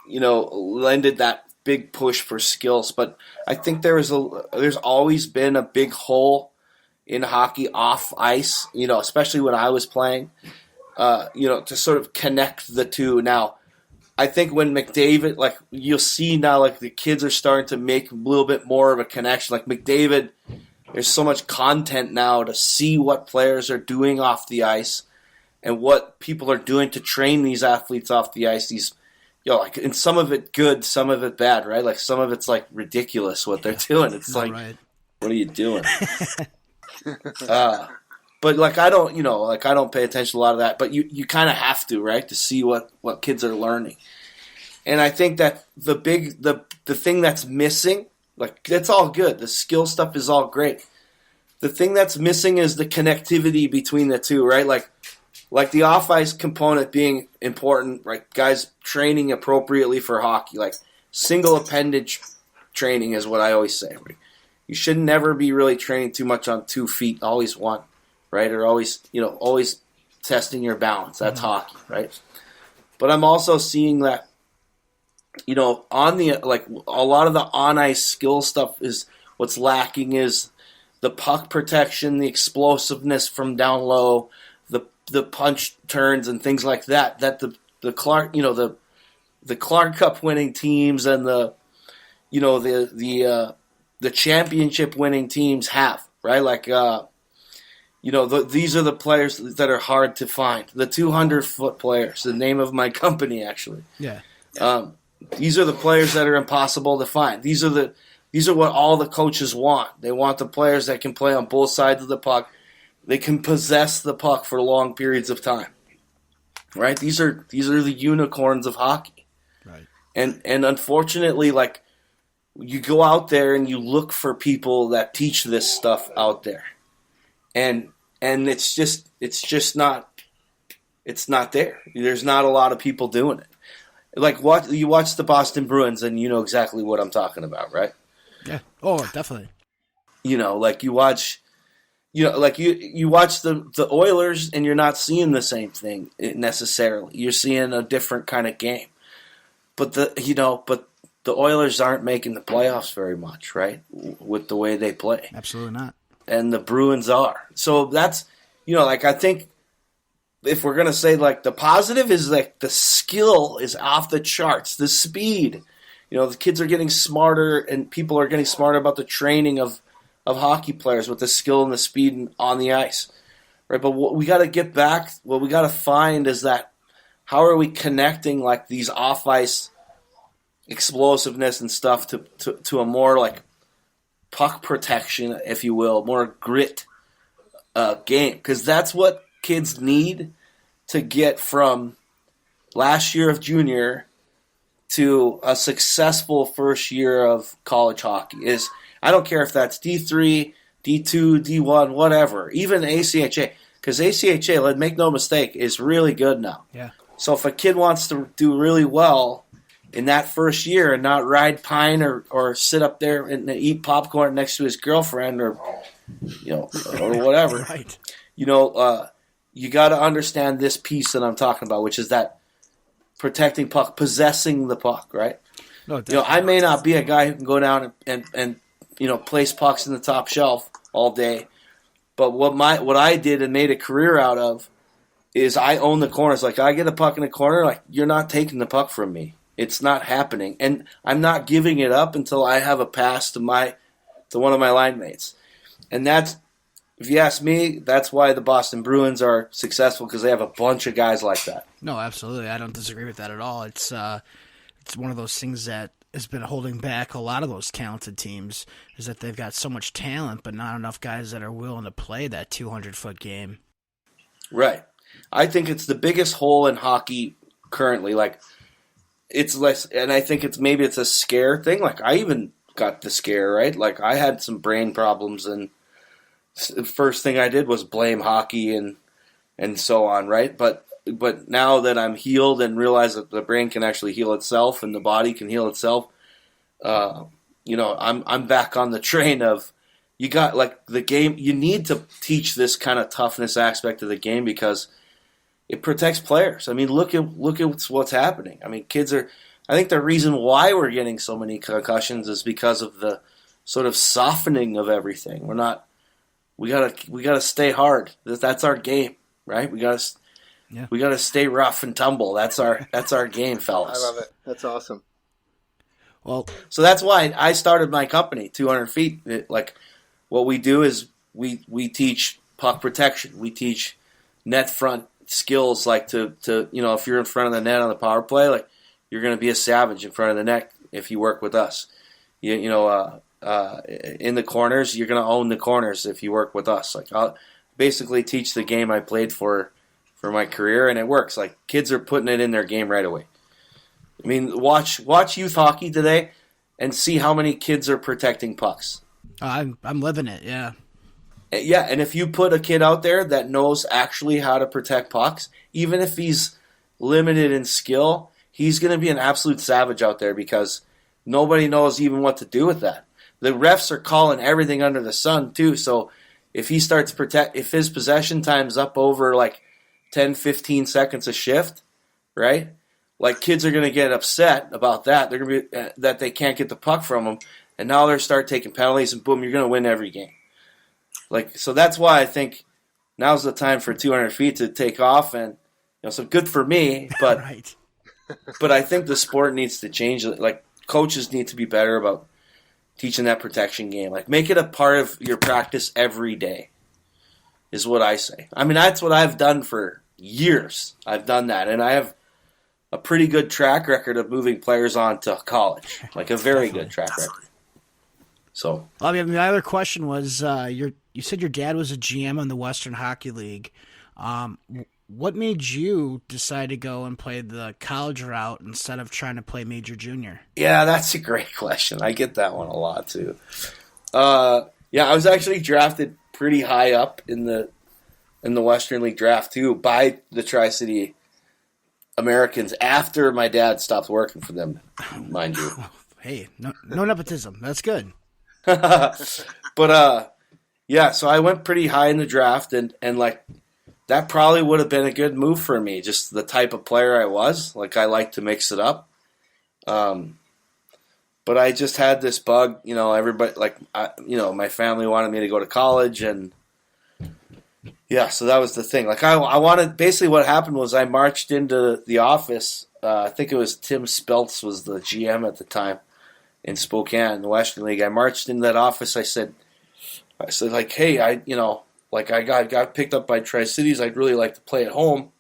that big push for skills. But I think there's always been a big hole in hockey off ice, especially when I was playing, to sort of connect the two. Now, I think when McDavid, like you'll see now, like the kids are starting to make a little bit more of a connection. Like McDavid, there's so much content now to see what players are doing off the ice and what people are doing to train these athletes off the ice. These, and some of it good, some of it bad, right? Like some of it's like ridiculous what they're doing. It's like, right. What are you doing? But like I don't pay attention to a lot of that. But you kind of have to, right, to see what kids are learning. And I think that the thing that's missing, like it's all good. The skill stuff is all great. the thing that's missing is the connectivity between the two, right? Like the off-ice component being important, right? Guys training appropriately for hockey, like single appendage training is what I always say. Right? You should never be really training too much on 2 feet, always one, right? Or always testing your balance. That's hockey, right? But I'm also seeing that, on the, like, a lot of the on-ice skill stuff is what's lacking is the puck protection, the explosiveness from down low, the punch turns and things like that. That the Clark, the Clark Cup winning teams and the championship winning teams have, right? Like, these are the players that are hard to find. The 200-foot players, the name of my company, actually. Yeah. These are the players that are impossible to find. These are what all the coaches want. They want the players that can play on both sides of the puck. They can possess the puck for long periods of time. Right? These are the unicorns of hockey. Right. And unfortunately, like, you go out there and you look for people that teach this stuff out there. And it's just not there. There's not a lot of people doing it. Like, you watch the Boston Bruins and you know exactly what I'm talking about, right? Yeah. Oh, definitely. Like you watch you watch the Oilers and you're not seeing the same thing necessarily. You're seeing a different kind of game. But the Oilers aren't making the playoffs very much, right? With the way they play. Absolutely not. And the Bruins are. So that's, I think if we're going to say, like, the positive is, like, the skill is off the charts, the speed. The kids are getting smarter and people are getting smarter about the training of hockey players with the skill and the speed on the ice. Right? But what we got to find is that how are we connecting, like, these off-ice explosiveness and stuff to a more, like, puck protection, if you will, more grit game. Because that's what kids need to get from last year of junior to a successful first year of college hockey. I don't care if that's D3, D2, D1, whatever, even ACHA. Because ACHA, make no mistake, is really good now. Yeah. So if a kid wants to do really well in that first year and not ride pine or sit up there and eat popcorn next to his girlfriend or whatever, Right. You got to understand this piece that I'm talking about, which is that protecting puck, possessing the puck, right? No, I may not be a guy who can go down and place pucks in the top shelf all day, but what I did and made a career out of is I own the corners. Like, I get a puck in the corner, like, you're not taking the puck from me. It's not happening, and I'm not giving it up until I have a pass to one of my line mates. And that's, if you ask me, that's why the Boston Bruins are successful, because they have a bunch of guys like that. No, absolutely. I don't disagree with that at all. It's one of those things that has been holding back a lot of those talented teams, is that they've got so much talent, but not enough guys that are willing to play that 200-foot game. Right. I think it's the biggest hole in hockey currently. Like, it's less, and I think it's a scare thing. Like, I even got the scare, right? Like, I had some brain problems, and the first thing I did was blame hockey and so on, right? But now that I'm healed and realize that the brain can actually heal itself and the body can heal itself, I'm back on the train of, you got, like, the game. You need to teach this kind of toughness aspect of the game because it protects players. I mean, look at what's happening. I mean, I think the reason why we're getting so many concussions is because of the sort of softening of everything. We gotta stay hard. That's our game, right? We gotta stay rough and tumble. That's our game, fellas. I love it. That's awesome. Well, so that's why I started my company, 200 Feet. What we do is we teach puck protection. We teach net front skills, like to if you're in front of the net on the power play, like, you're going to be a savage in front of the net if you work with us. In the corners, you're going to own the corners if you work with us. Like, I'll basically teach the game I played for my career, and it works. Like, kids are putting it in their game right away. I mean, watch youth hockey today and see how many kids are protecting pucks. I'm living it, yeah. Yeah, and if you put a kid out there that knows actually how to protect pucks, even if he's limited in skill, he's going to be an absolute savage out there because nobody knows even what to do with that. The refs are calling everything under the sun too, so if he starts if his possession time's up over like 10, 15 seconds a shift, right? Like kids are going to get upset about that. They're going to be that they can't get the puck from him, and now they're start taking penalties, and boom, you're going to win every game. Like so, that's why I think now's the time for 200 feet to take off, and so good for me, but right. But I think the sport needs to change. Like coaches need to be better about teaching that protection game. Like make it a part of your practice every day. Is what I say. I mean, that's what I've done for years. I've done that, and I have a pretty good track record of moving players on to college, like a very good track record. So, well, I mean, my other question was, you said your dad was a GM in the Western Hockey League. What made you decide to go and play the college route instead of trying to play major junior? Yeah, that's a great question. I get that one a lot too. Yeah, I was actually drafted pretty high up in the Western League draft too by the Tri-City Americans after my dad stopped working for them, mind you. Hey, no nepotism. That's good. But yeah, so I went pretty high in the draft, and like that probably would have been a good move for me. Just the type of player I was, like I like to mix it up. But I just had this bug, everybody my family wanted me to go to college, and yeah, so that was the thing. Like I wanted, basically what happened was I marched into the office. I think it was Tim Speltz was the GM at the time in Spokane, the Western League. I marched into that office. I said like, hey, I got picked up by Tri-Cities. I'd really like to play at home.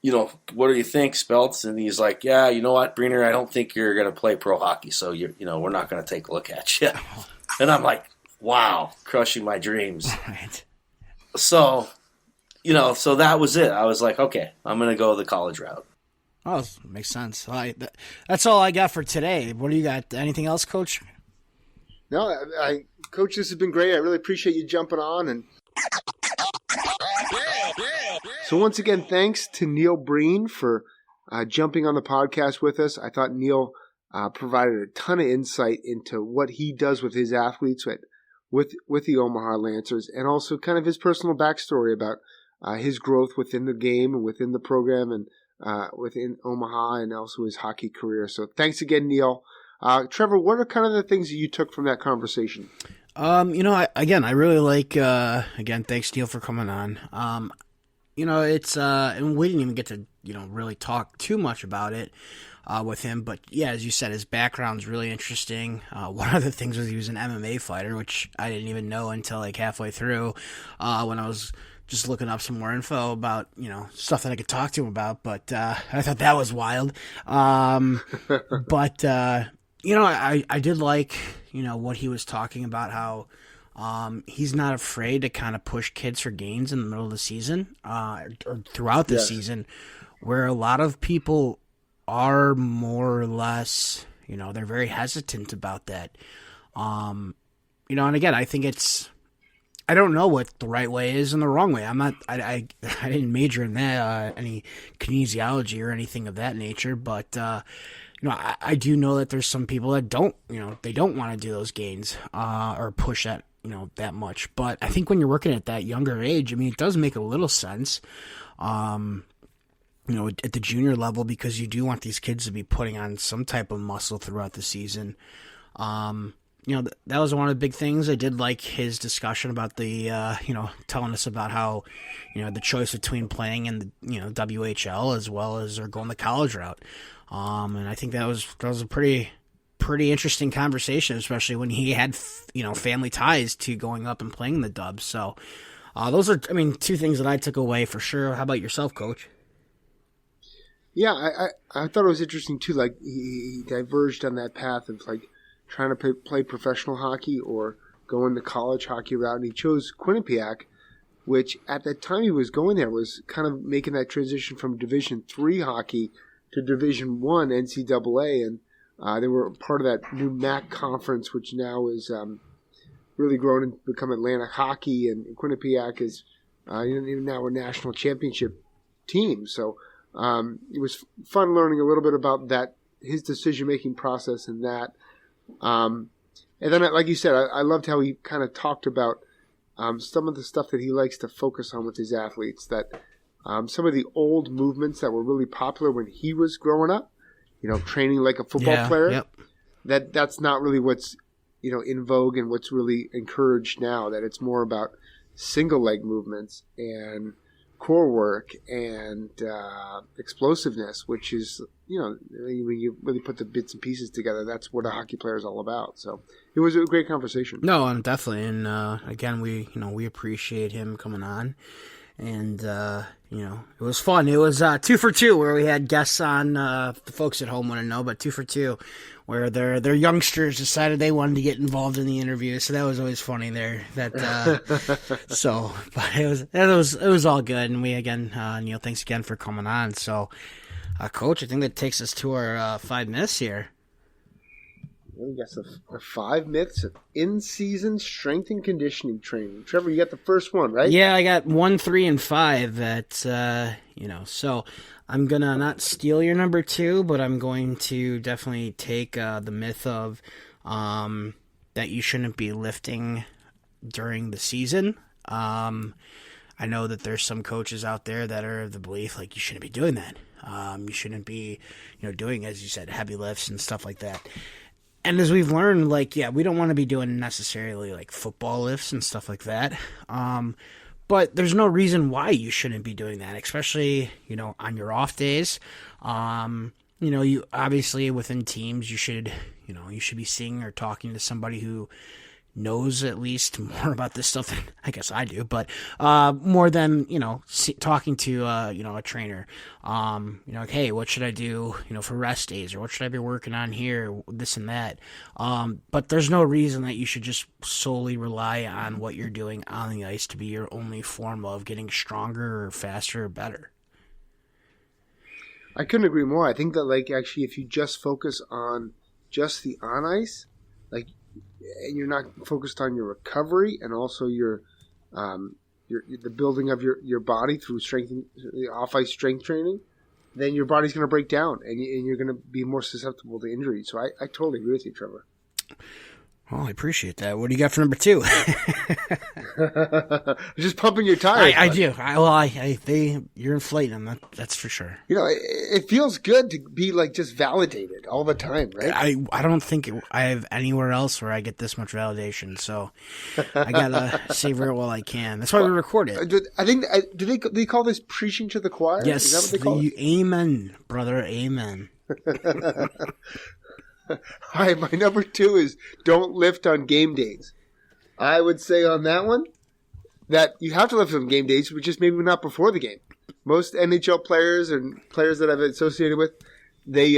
What do you think, Speltz? And he's like, yeah, you know what, Breener, I don't think you're going to play pro hockey, so we're not going to take a look at you. And I'm like, wow, crushing my dreams. Right. So, so that was it. I was like, okay, I'm going to go the college route. Oh, makes sense. That's all I got for today. What do you got? Anything else, Coach? No, Coach, this has been great. I really appreciate you jumping on. And so once again, thanks to Neil Breen for jumping on the podcast with us. I thought Neil provided a ton of insight into what he does with his athletes with the Omaha Lancers, and also kind of his personal backstory about his growth within the game and within the program and within Omaha, and also his hockey career. So thanks again, Neil. Trevor, what are kind of the things that you took from that conversation? I really like, again, thanks, Neil, for coming on. It's, and we didn't even get to, really talk too much about it with him. But yeah, as you said, his background's really interesting. One of the things was he was an MMA fighter, which I didn't even know until like halfway through when I was just looking up some more info about, stuff that I could talk to him about. But I thought that was wild. But I did like, what he was talking about, how he's not afraid to kind of push kids for gains in the middle of the season or throughout the season, where a lot of people are more or less, they're very hesitant about that. And again, I think I don't know what the right way is and the wrong way. I didn't major in that, any kinesiology or anything of that nature, but, I do know that there's some people that don't, they don't want to do those gains or push that, that much. But I think when you're working at that younger age, it does make a little sense, at the junior level, because you do want these kids to be putting on some type of muscle throughout the season. That was one of the big things. I did like his discussion about the, telling us about how, the choice between playing in the, WHL as well as or going the college route. And I think that was a pretty interesting conversation, especially when he had, family ties to going up and playing the Dubs. So, those are, two things that I took away for sure. How about yourself, Coach? Yeah, I thought it was interesting too. Like he diverged on that path of like trying to play professional hockey or going the college hockey route, and he chose Quinnipiac, which at that time he was going there was kind of making that transition from Division III hockey to Division I NCAA, and they were part of that new MAC conference, which now is really grown and become Atlantic hockey, and Quinnipiac is even now a national championship team. So it was fun learning a little bit about that, his decision-making process and that. And then, like you said, I loved how he kind of talked about some of the stuff that he likes to focus on with his athletes, that some of the old movements that were really popular when he was growing up, training like a football player, that's not really what's, in vogue and what's really encouraged now, that it's more about single leg movements and core work and explosiveness, which is, when you really put the bits and pieces together, that's what a hockey player is all about. So it was a great conversation. No, definitely. And again, we appreciate him coming on. And, it was fun. It was 2 for 2 where we had guests on, the folks at home want to know, but 2 for 2 where their youngsters decided they wanted to get involved in the interview. So that was always funny there. But it was all good. And we, again, Neil, thanks again for coming on. So, Coach, I think that takes us to our 5 myths here. We got the 5 myths of in-season strength and conditioning training. Trevor, you got the first one, right? Yeah, I got 1, 3, and 5. That so I'm gonna not steal your number 2, but I'm going to definitely take the myth of that you shouldn't be lifting during the season. I know that there's some coaches out there that are of the belief like you shouldn't be doing that. You shouldn't be, doing, as you said, heavy lifts and stuff like that. And as we've learned, we don't want to be doing necessarily football lifts and stuff like that. But there's no reason why you shouldn't be doing that, especially, on your off days. You obviously within teams, you should be seeing or talking to somebody who knows at least more about this stuff than I guess I do, but more than talking to a trainer, hey, what should I do for rest days, or what should I be working on here, this and that. But there's no reason that you should just solely rely on what you're doing on the ice to be your only form of getting stronger or faster or better. I couldn't agree more. I think that actually if you just focus on just the on ice, you're not focused on your recovery and also your the building of your body through off ice strength training, then your body's going to break down and you're going to be more susceptible to injury. So I totally agree with you, Trevor. Well, I appreciate that. What do you got for number 2? Just pumping your tires. I do. You're inflating them. That's for sure. It feels good to be just validated all the time, right? I don't think I have anywhere else where I get this much validation. So I gotta savor it while I can. That's why we record it. I think do they call this preaching to the choir? Yes. Is that what they call it? Amen, brother. Amen. All right, my number 2 is don't lift on game days. I would say on that one that you have to lift on game days, but just maybe not before the game. Most NHL players and players that I've associated with, they,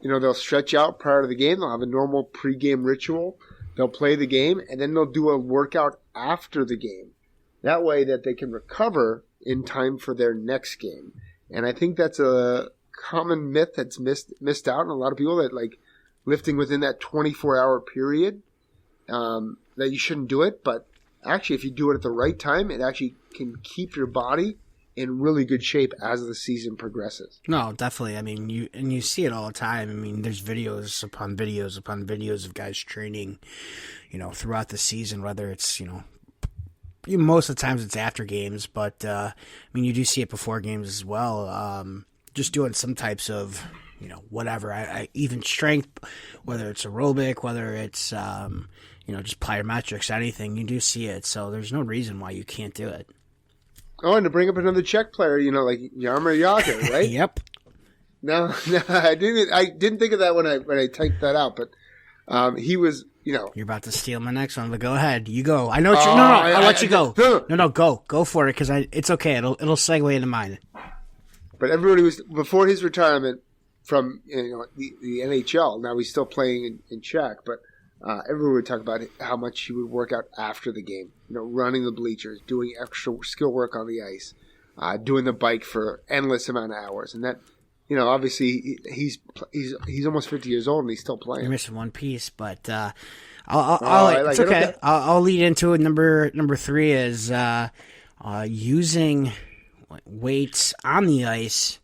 they'll stretch out prior to the game. They'll have a normal pregame ritual. They'll play the game, and then they'll do a workout after the game. That way that they can recover in time for their next game. And I think that's a common myth that's missed out on a lot of people, that lifting within that 24-hour period, that you shouldn't do it. But actually, if you do it at the right time, it actually can keep your body in really good shape as the season progresses. No, definitely. I mean, you see it all the time. I mean, there's videos upon videos upon videos of guys training, throughout the season, whether it's, most of the times it's after games, but, you do see it before games as well. Just doing some types of, whatever, I even strength, whether it's aerobic, whether it's, just plyometrics, anything, you do see it. So there's no reason why you can't do it. Oh, and to bring up another Czech player, like Jaromir Jagr, right? Yep. No, I didn't think of that when I typed that out, but he was, You're about to steal my next one, but go ahead. You go. I know what you're... No, I'll let you go. No, go. Go for it, because it's okay. It'll segue into mine. But everybody was, before his retirement from the NHL, now he's still playing in Czech, but everyone would talk about how much he would work out after the game, running the bleachers, doing extra skill work on the ice, doing the bike for endless amount of hours. And that obviously he's almost 50 years old and he's still playing. You're missing one piece, but it's like okay. it. Okay. I'll lead into it. Number 3 is using weights on the ice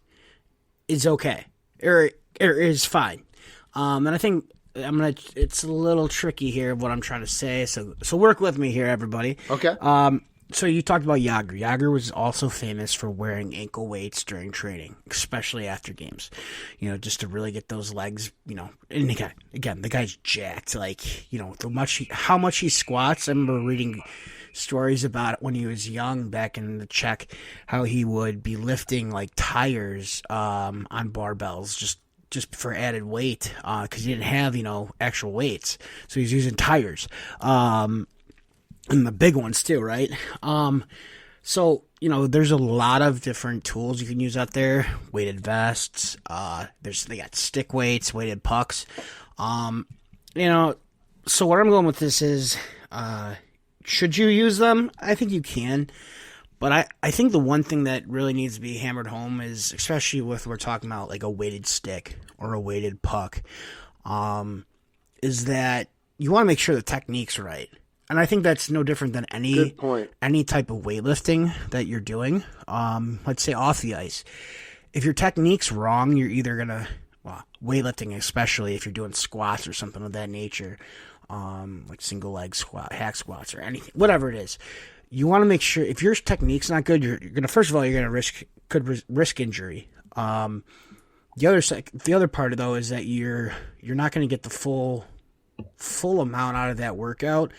is okay, or is fine. And I think it's a little tricky here what I'm trying to say. So work with me here, everybody. Okay. So you talked about Yager. Yager was also famous for wearing ankle weights during training, especially after games, just to really get those legs, and again, the guy's jacked, like, how much he squats. I remember reading stories about when he was young back in the Czech, how he would be lifting like tires, on barbells, just for added weight, cause he didn't have, actual weights. So he's using tires. And the big ones too, right? So, there's a lot of different tools you can use out there. Weighted vests. They got stick weights, weighted pucks. So where I'm going with this is, should you use them? I think you can. But I think the one thing that really needs to be hammered home is, especially with we're talking about like a weighted stick or a weighted puck, is that you want to make sure the technique's right. And I think that's no different than any type of weightlifting that you're doing. Let's say off the ice. If your technique's wrong, you're either gonna weightlifting, especially if you're doing squats or something of that nature, like single leg squat, hack squats, or anything, whatever it is. You want to make sure if your technique's not good, you're gonna risk injury. The other part though is that you're not gonna get the full amount out of that workout.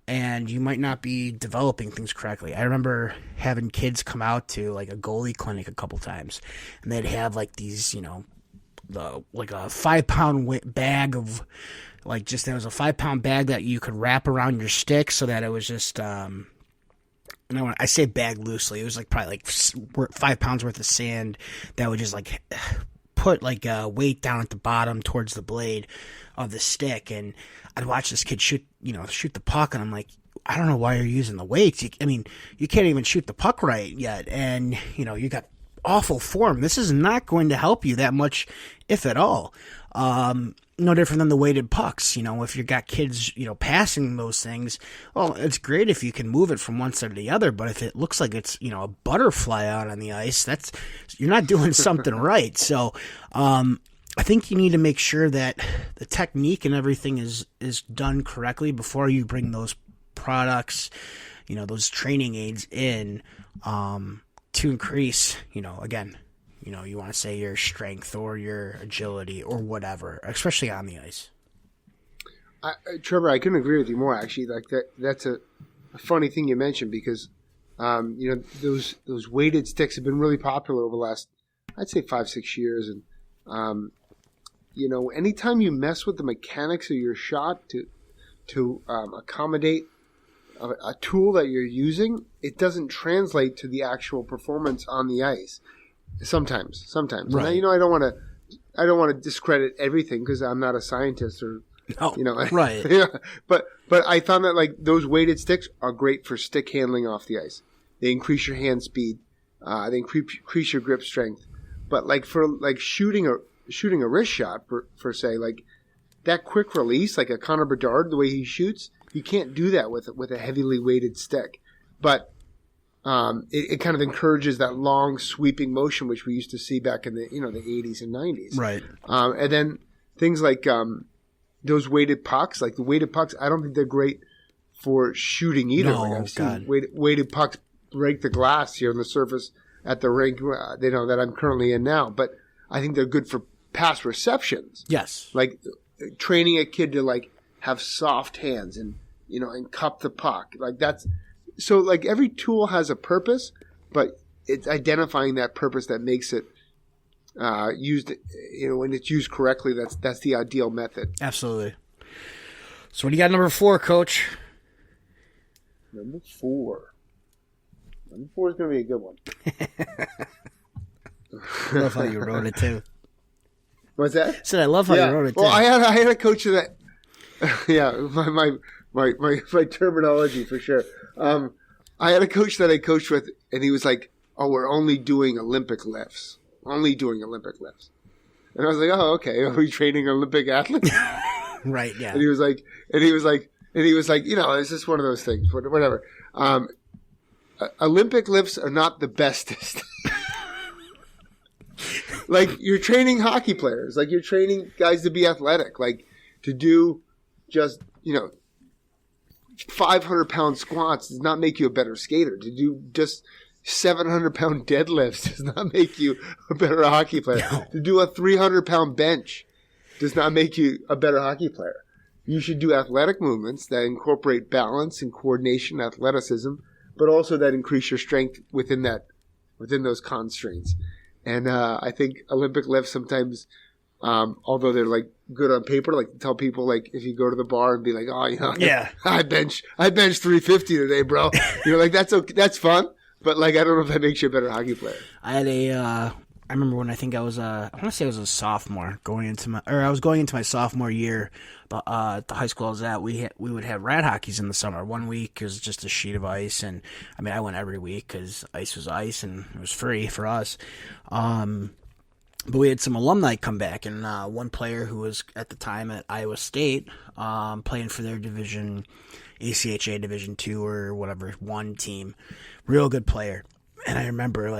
And you might not be developing things correctly. I remember having kids come out to like a goalie clinic a couple times, and they'd have like these, like a 5-pound bag of, like, just there was a 5-pound bag that you could wrap around your stick so that it was just, and I say bag loosely. It was like probably like 5 pounds worth of sand that would just like put like a weight down at the bottom towards the blade of the stick, and I'd watch this kid shoot the puck, and I'm like, I don't know why you're using the weights. You can't even shoot the puck right yet, and you got awful form. This is not going to help you that much, if at all. No different than the weighted pucks. If you got kids, passing those things, well, it's great if you can move it from one side to the other, but if it looks like it's, a butterfly out on the ice, you're not doing something right. So, I think you need to make sure that the technique and everything is done correctly before you bring those products, those training aids in, to increase, again, you want to say your strength or your agility or whatever, especially on the ice. Trevor, I couldn't agree with you more, actually. Like that's a funny thing you mentioned because, those weighted sticks have been really popular over the last, I'd say 5-6 years. And, anytime you mess with the mechanics of your shot to accommodate a tool that you're using, it doesn't translate to the actual performance on the ice. Sometimes. Right. And I don't want to discredit everything because I'm not a scientist or right. Yeah. But I found that like those weighted sticks are great for stick handling off the ice. They increase your hand speed. They increase your grip strength. But like for like shooting a wrist shot for say like that quick release, like a Connor Bedard, the way he shoots, you can't do that with a heavily weighted stick. But it kind of encourages that long sweeping motion, which we used to see back in the the 80s and 90s. Right. And then things like those weighted pucks, like the weighted pucks, I don't think they're great for shooting either. No, like I've seen God. weighted pucks break the glass here on the surface at the rink that I'm currently in now. But I think they're good for pass receptions. Yes. Like training a kid to like have soft hands and and cup the puck. Like that's so like every tool has a purpose, but it's identifying that purpose that makes it used. When it's used correctly, that's the ideal method. Absolutely. So what do you got number 4, Coach? Number 4. Number 4 is going to be a good one. I love how you wrote it too. What's that? I said I love how you wrote it too. Well, I had a coach that. Yeah, my terminology for sure. I had a coach that I coached with, and he was like, "Oh, we're only doing Olympic lifts." only doing Olympic lifts. And I was like, oh, okay. Are we training Olympic athletes? Right. Yeah. And he was like, it's just one of those things, whatever. Olympic lifts are not the bestest. Like, you're training hockey players. Like, you're training guys to be athletic. Like, to do just, 500-pound squats does not make you a better skater. To do just 700-pound deadlifts does not make you a better hockey player. No. To do a 300-pound bench does not make you a better hockey player. You should do athletic movements that incorporate balance and coordination, athleticism, but also that increase your strength within those constraints. And I think Olympic lifts sometimes, although they're like good on paper, like tell people like if you go to the bar and be like, oh, yeah, I bench 350 today, bro. Like that's fun, but like I don't know if that makes you a better hockey player. I remember when I want to say I was a sophomore I was going into my sophomore year. The high school I was at, we would have rad hockeys in the summer. 1 week is just a sheet of ice, and I mean I went every week because ice was ice and it was free for us. But we had some alumni come back, and one player who was at the time at Iowa State playing for their division, ACHA Division 2 or whatever, 1 team, real good player. And I remember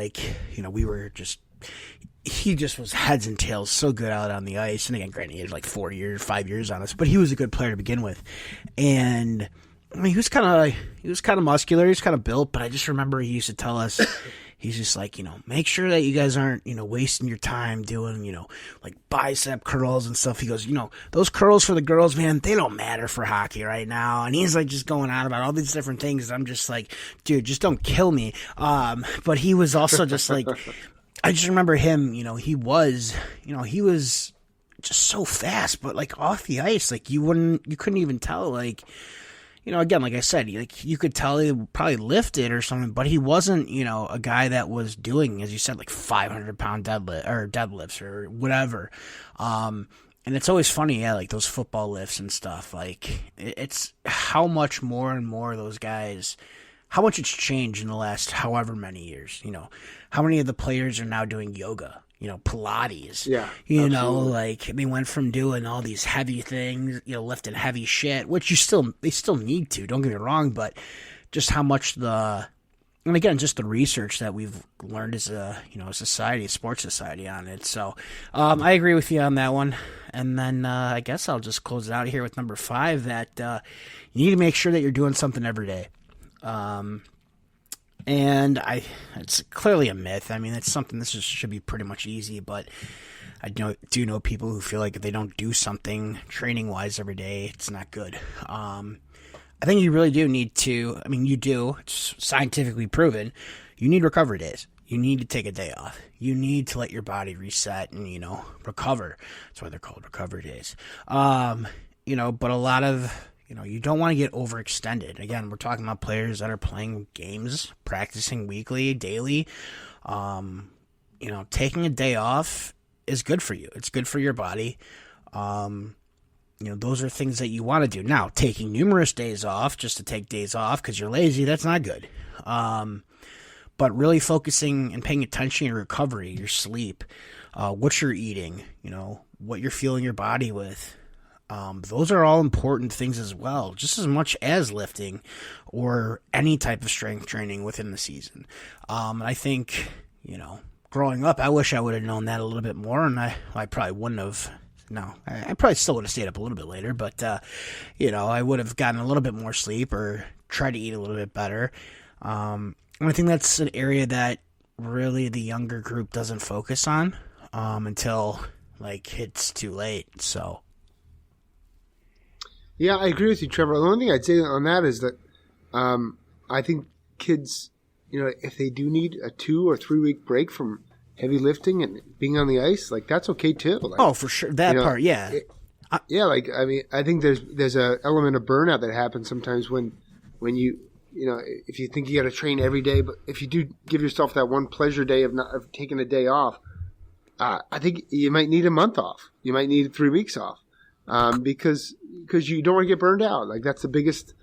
he just was heads and tails so good out on the ice. And again, granted, he had like 5 years on us, but he was a good player to begin with. And I mean, he was kind of muscular, he was kind of built, but I just remember he used to tell us, he's just like, make sure that you guys aren't, wasting your time doing, like bicep curls and stuff. He goes, those curls for the girls, man, they don't matter for hockey right now. And he's like just going on about all these different things. I'm just like, dude, just don't kill me. But he was also just like, I just remember him, he was just so fast, but like off the ice, like you couldn't even tell, like, again, like I said, you could tell he probably lifted or something, but he wasn't, a guy that was doing, as you said, like 500-pound deadlifts or whatever. And it's always funny, yeah, like those football lifts and stuff, like it's how much more and more those guys, how much it's changed in the last however many years, how many of the players are now doing yoga, Pilates, absolutely. Like they went from doing all these heavy things, lifting heavy shit, which they still need to, don't get me wrong, but just how much and again, just the research that we've learned as a society, a sports society on it. So, I agree with you on that one. And then, I guess I'll just close it out here with number 5 that, you need to make sure that you're doing something every day. And it's clearly a myth. I mean, it's something, should be pretty much easy, but I do know people who feel like if they don't do something training wise every day, it's not good. I think you really do need to, it's scientifically proven, you need recovery days. You need to take a day off. You need to let your body reset and, recover. That's why they're called recovery days. But a lot of, you don't want to get overextended. Again, we're talking about players that are playing games, practicing weekly, daily. Taking a day off is good for you. It's good for your body. Those are things that you want to do. Now, taking numerous days off just to take days off because you're lazy, that's not good. But really focusing and paying attention to your recovery, your sleep, what you're eating, what you're fueling your body with. Those are all important things as well, just as much as lifting or any type of strength training within the season. And I think, growing up, I wish I would have known that a little bit more, and I probably wouldn't have. No, I probably still would have stayed up a little bit later, but, I would have gotten a little bit more sleep or tried to eat a little bit better. And I think that's an area that really the younger group doesn't focus on until, it's too late, so... Yeah, I agree with you, Trevor. The only thing I'd say on that is that I think kids, if they do need a 2 or 3 week break from heavy lifting and being on the ice, that's okay too. For sure. That part, yeah. I think there's a element of burnout that happens sometimes when you, if you think you got to train every day, but if you do give yourself that one pleasure day of taking a day off, I think you might need a month off. You might need 3 weeks off. Because you don't want to get burned out. That's the biggest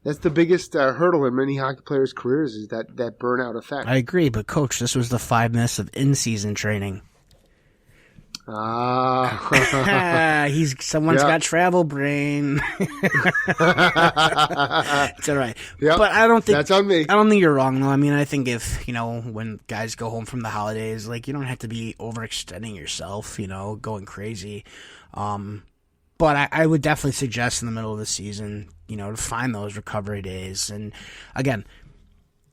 That's the biggest hurdle in many hockey players' careers is that burnout effect. I agree, but Coach, this was the 5 minutes of in-season training. Someone's got travel brain. It's all right. Yep, but I don't think that's on me. I don't think you're wrong though. I mean, I think if, when guys go home from the holidays, like, you don't have to be overextending yourself, going crazy. But I would definitely suggest in the middle of the season, to find those recovery days. And again,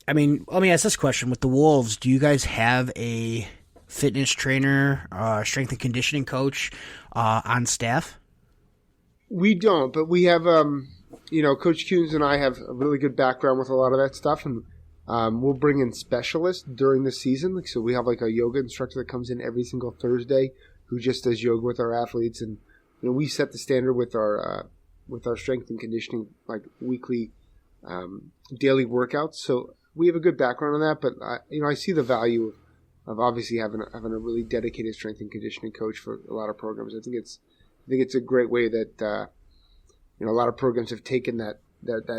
I mean, let me ask this question: with the Wolves, do you guys have a fitness trainer, strength and conditioning coach on staff? We don't, but we have, Coach Kuhns and I have a really good background with a lot of that stuff, and we'll bring in specialists during the season. So we have like a yoga instructor that comes in every single Thursday who just does yoga with our athletes, and we set the standard with our strength and conditioning, like weekly, daily workouts. So we have a good background on that, but I see the value of obviously having a really dedicated strength and conditioning coach for a lot of programs. I think it's a great way that a lot of programs have taken that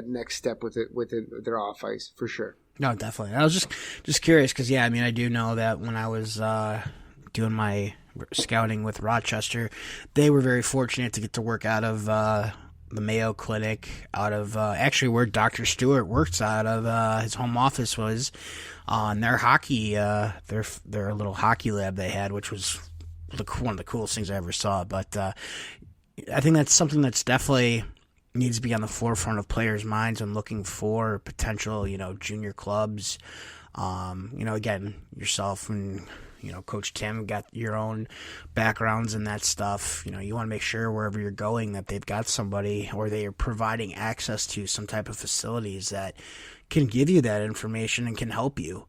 next step with their off ice for sure. No, definitely. I was just curious because I do know that when I was doing my scouting with Rochester, they were very fortunate to get to work out of the Mayo Clinic, out of actually where Dr. Stewart works out of. His home office was on their hockey, their little hockey lab they had, which was one of the coolest things I ever saw. But I think that's something that's definitely needs to be on the forefront of players' minds when looking for potential, junior clubs. Again, yourself and Coach Tim got your own backgrounds in that stuff. You want to make sure wherever you're going that they've got somebody or they are providing access to some type of facilities that can give you that information and can help you.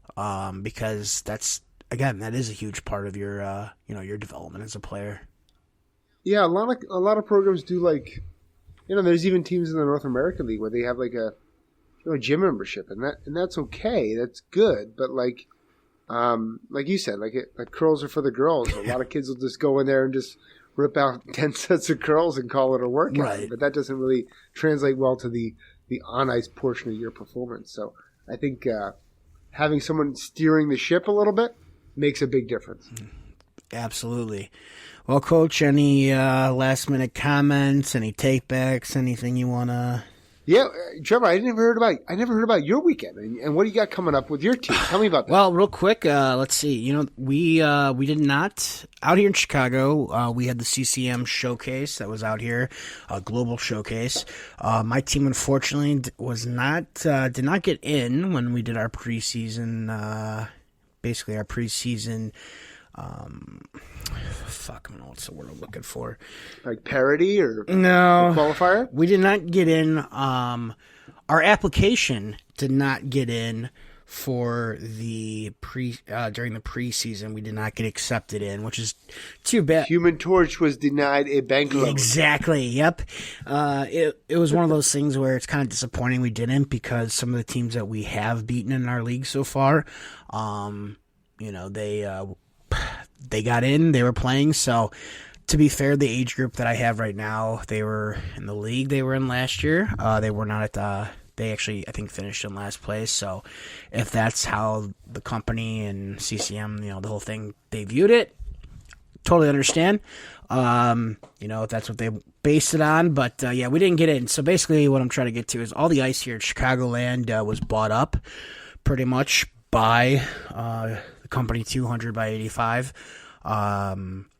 Because that is a huge part of your, your development as a player. Yeah, a lot of programs do there's even teams in the North American League where they have like a gym membership, and that's okay, that's good, but like you said, like curls are for the girls. A lot of kids will just go in there and just rip out 10 sets of curls and call it a workout, right. But that doesn't really translate well to the on ice portion of your performance. So I think having someone steering the ship a little bit makes a big difference. Absolutely. Well, Coach, any last-minute comments, any takebacks, anything you want to... Yeah, Trevor, I never heard about your weekend, and what do you got coming up with your team? Tell me about that. Well, real quick, let's see. We did not out here in Chicago. We had the CCM showcase that was out here, a global showcase. My team, unfortunately, did not get in when we did our preseason. Basically, our preseason. Fuck, I don't know what's the word I'm looking for. Like parity or no qualifier? We did not get in. Our application did not get in for the during the preseason. We did not get accepted in, which is too bad. Human Torch was denied a bank loan. Exactly. Yep. It was one of those things where it's kind of disappointing we didn't, because some of the teams that we have beaten in our league so far, they got in, they were playing. So to be fair, the age group that I have right now, they were in the league they were in last year. They were not at they actually, I think, finished in last place. So if that's how the company and CCM, the whole thing, they viewed it, totally understand. If that's what they based it on. But we didn't get in. So basically what I'm trying to get to is all the ice here in Chicagoland was bought up pretty much by the company 200 by 85.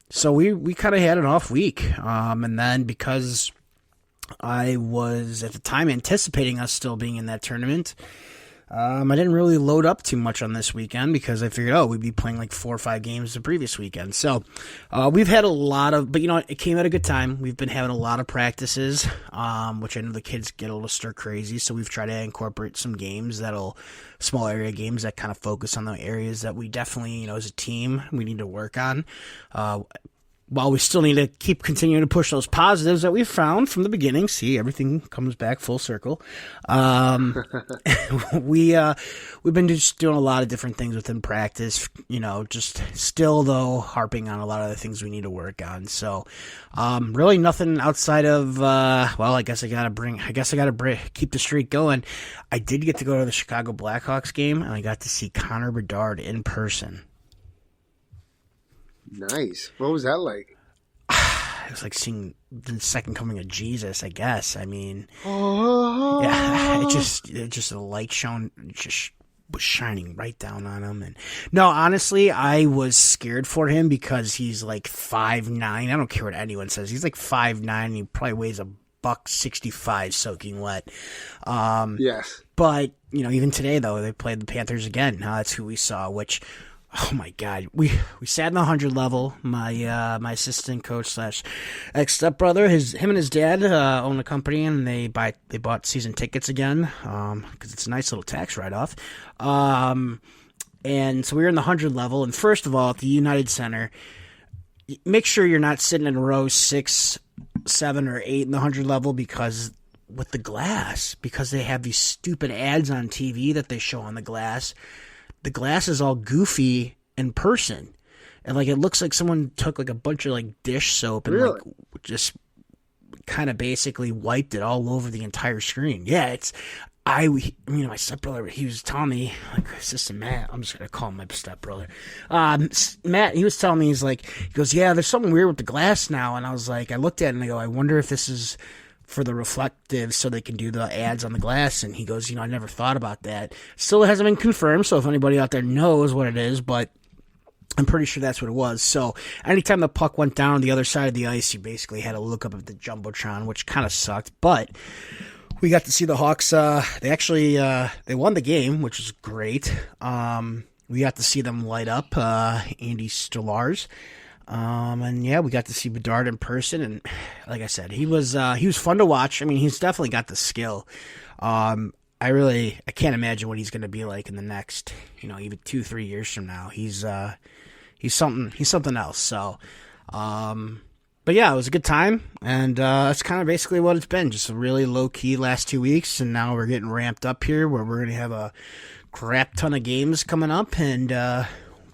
So we kind of had an off week. And then because I was at the time anticipating us still being in that tournament, I didn't really load up too much on this weekend because I figured, we'd be playing like 4 or 5 games the previous weekend. So we've had a lot of, but it came at a good time. We've been having a lot of practices, which I know the kids get a little stir crazy. So we've tried to incorporate some games small area games that kind of focus on the areas that we definitely, as a team, we need to work on. while we still need to keep continuing to push those positives that we've found from the beginning, see, everything comes back full circle. We've been just doing a lot of different things within practice, just still though harping on a lot of the things we need to work on. So, really nothing outside of, I guess I gotta keep the streak going. I did get to go to the Chicago Blackhawks game, and I got to see Connor Bedard in person. Nice. What was that like? It was like seeing the second coming of Jesus, I guess. I mean, yeah, it just the light just was shining right down on him. And no, honestly, I was scared for him because he's like 5'9". I don't care what anyone says. He's like 5'9". And he probably weighs $165 soaking wet. Yes. But, even today, though, they played the Panthers again. That's who we saw, which... Oh my God! We sat in the 100 level. My assistant coach / ex stepbrother, him and his dad own a company, and they bought season tickets again because it's a nice little tax write off. And so we were in the 100 level, and first of all, at the United Center, make sure you're not sitting in row 6, 7, or 8 in the 100 level because with the glass, because they have these stupid ads on TV that they show on the glass. The glass is all goofy in person. And it looks like someone took a bunch of dish soap and just kind of basically wiped it all over the entire screen. Yeah, my stepbrother, he was telling me, Assistant Matt, I'm just going to call him my stepbrother. Matt, he was telling me, he goes, yeah, there's something weird with the glass now. And I was I looked at it and I go, I wonder if this is for the reflective so they can do the ads on the glass. And he goes, I never thought about that. Still hasn't been confirmed, so if anybody out there knows what it is, but I'm pretty sure that's what it was. So anytime the puck went down on the other side of the ice, you basically had to look up at the Jumbotron, which kind of sucked. But we got to see the Hawks. They actually they won the game, which was great. We got to see them light up Andy Stolarz. And yeah, we got to see Bedard in person, and like I said, he was fun to watch. I mean, he's definitely got the skill. I can't imagine what he's going to be like in the next, even 2-3 years from now. He's something else. So, but yeah, it was a good time, and that's kind of basically what it's been. Just a really low key last 2 weeks, and now we're getting ramped up here, where we're going to have a crap ton of games coming up, and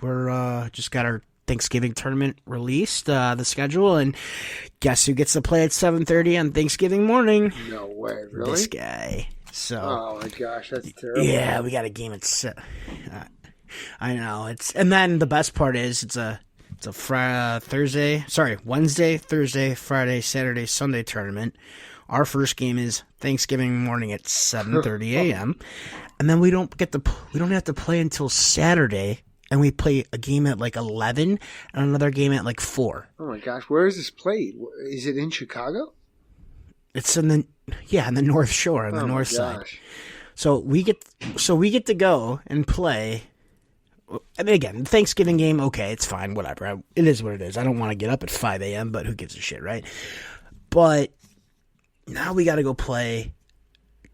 we're just got our Thanksgiving tournament released, the schedule, and guess who gets to play at 7:30 on Thanksgiving morning? No way, really? This guy. So, oh my gosh, that's terrible. Yeah, we got a game at I know and then the best part is it's a Wednesday, Thursday, Friday, Saturday, Sunday tournament. Our first game is Thanksgiving morning at 7:30 a.m. and then we don't have to play until Saturday. And we play a game at 11 and another game at 4. Oh my gosh, where is this played? Is it in Chicago? It's in the North Shore, on the north side. So we get to go and play. I mean, again, Thanksgiving game, okay, it's fine, whatever. It is what it is. I don't want to get up at 5 a.m., but who gives a shit, right? But now we got to go play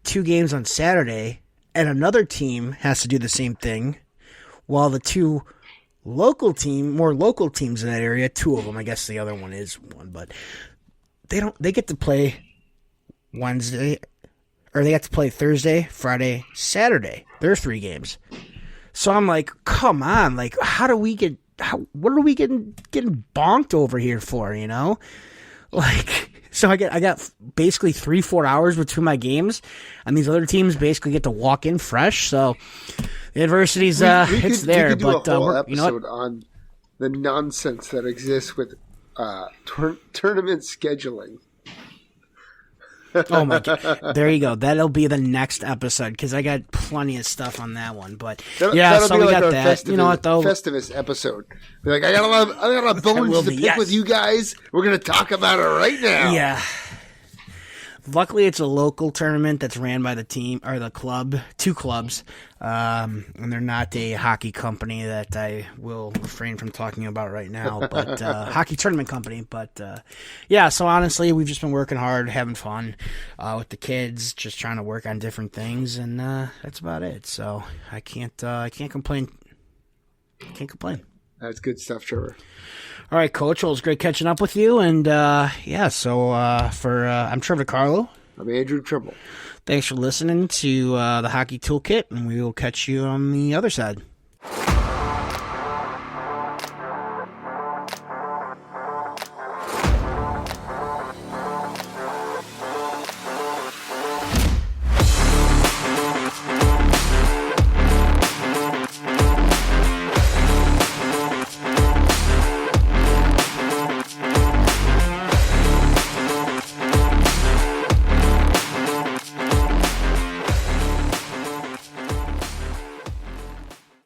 2 games on Saturday, and another team has to do the same thing. While the 2 more local teams in that area, 2 of them, I guess the other one is one, but they get to play Wednesday, or they have to play Thursday, Friday, Saturday. There are 3 games. So I'm like, come on, what are we getting bonked over here for, So I got basically 3-4 hours between my games, and these other teams basically get to walk in fresh, so the adversity's it's there. We could do but a whole episode on the nonsense that exists with tournament scheduling. Oh my God! There you go. That'll be the next episode because I got plenty of stuff on that one. But that'll so be we like got that. Festivus, you know what though? Festivus episode. I got a lot of bones to pick with you guys. We're gonna talk about it right now. Yeah. Luckily, it's a local tournament that's ran by the team or the club, 2 clubs, and they're not a hockey company that I will refrain from talking about right now, but hockey tournament company. But yeah, so honestly, we've just been working hard, having fun with the kids, just trying to work on different things, and that's about it. So I can't complain. Can't complain. That's good stuff, Trevor. All right, Coach. Well, it was great catching up with you. And, I'm Trevor Carlo. I'm Andrew Trimble. Thanks for listening to the Hockey Toolkit, and we will catch you on the other side.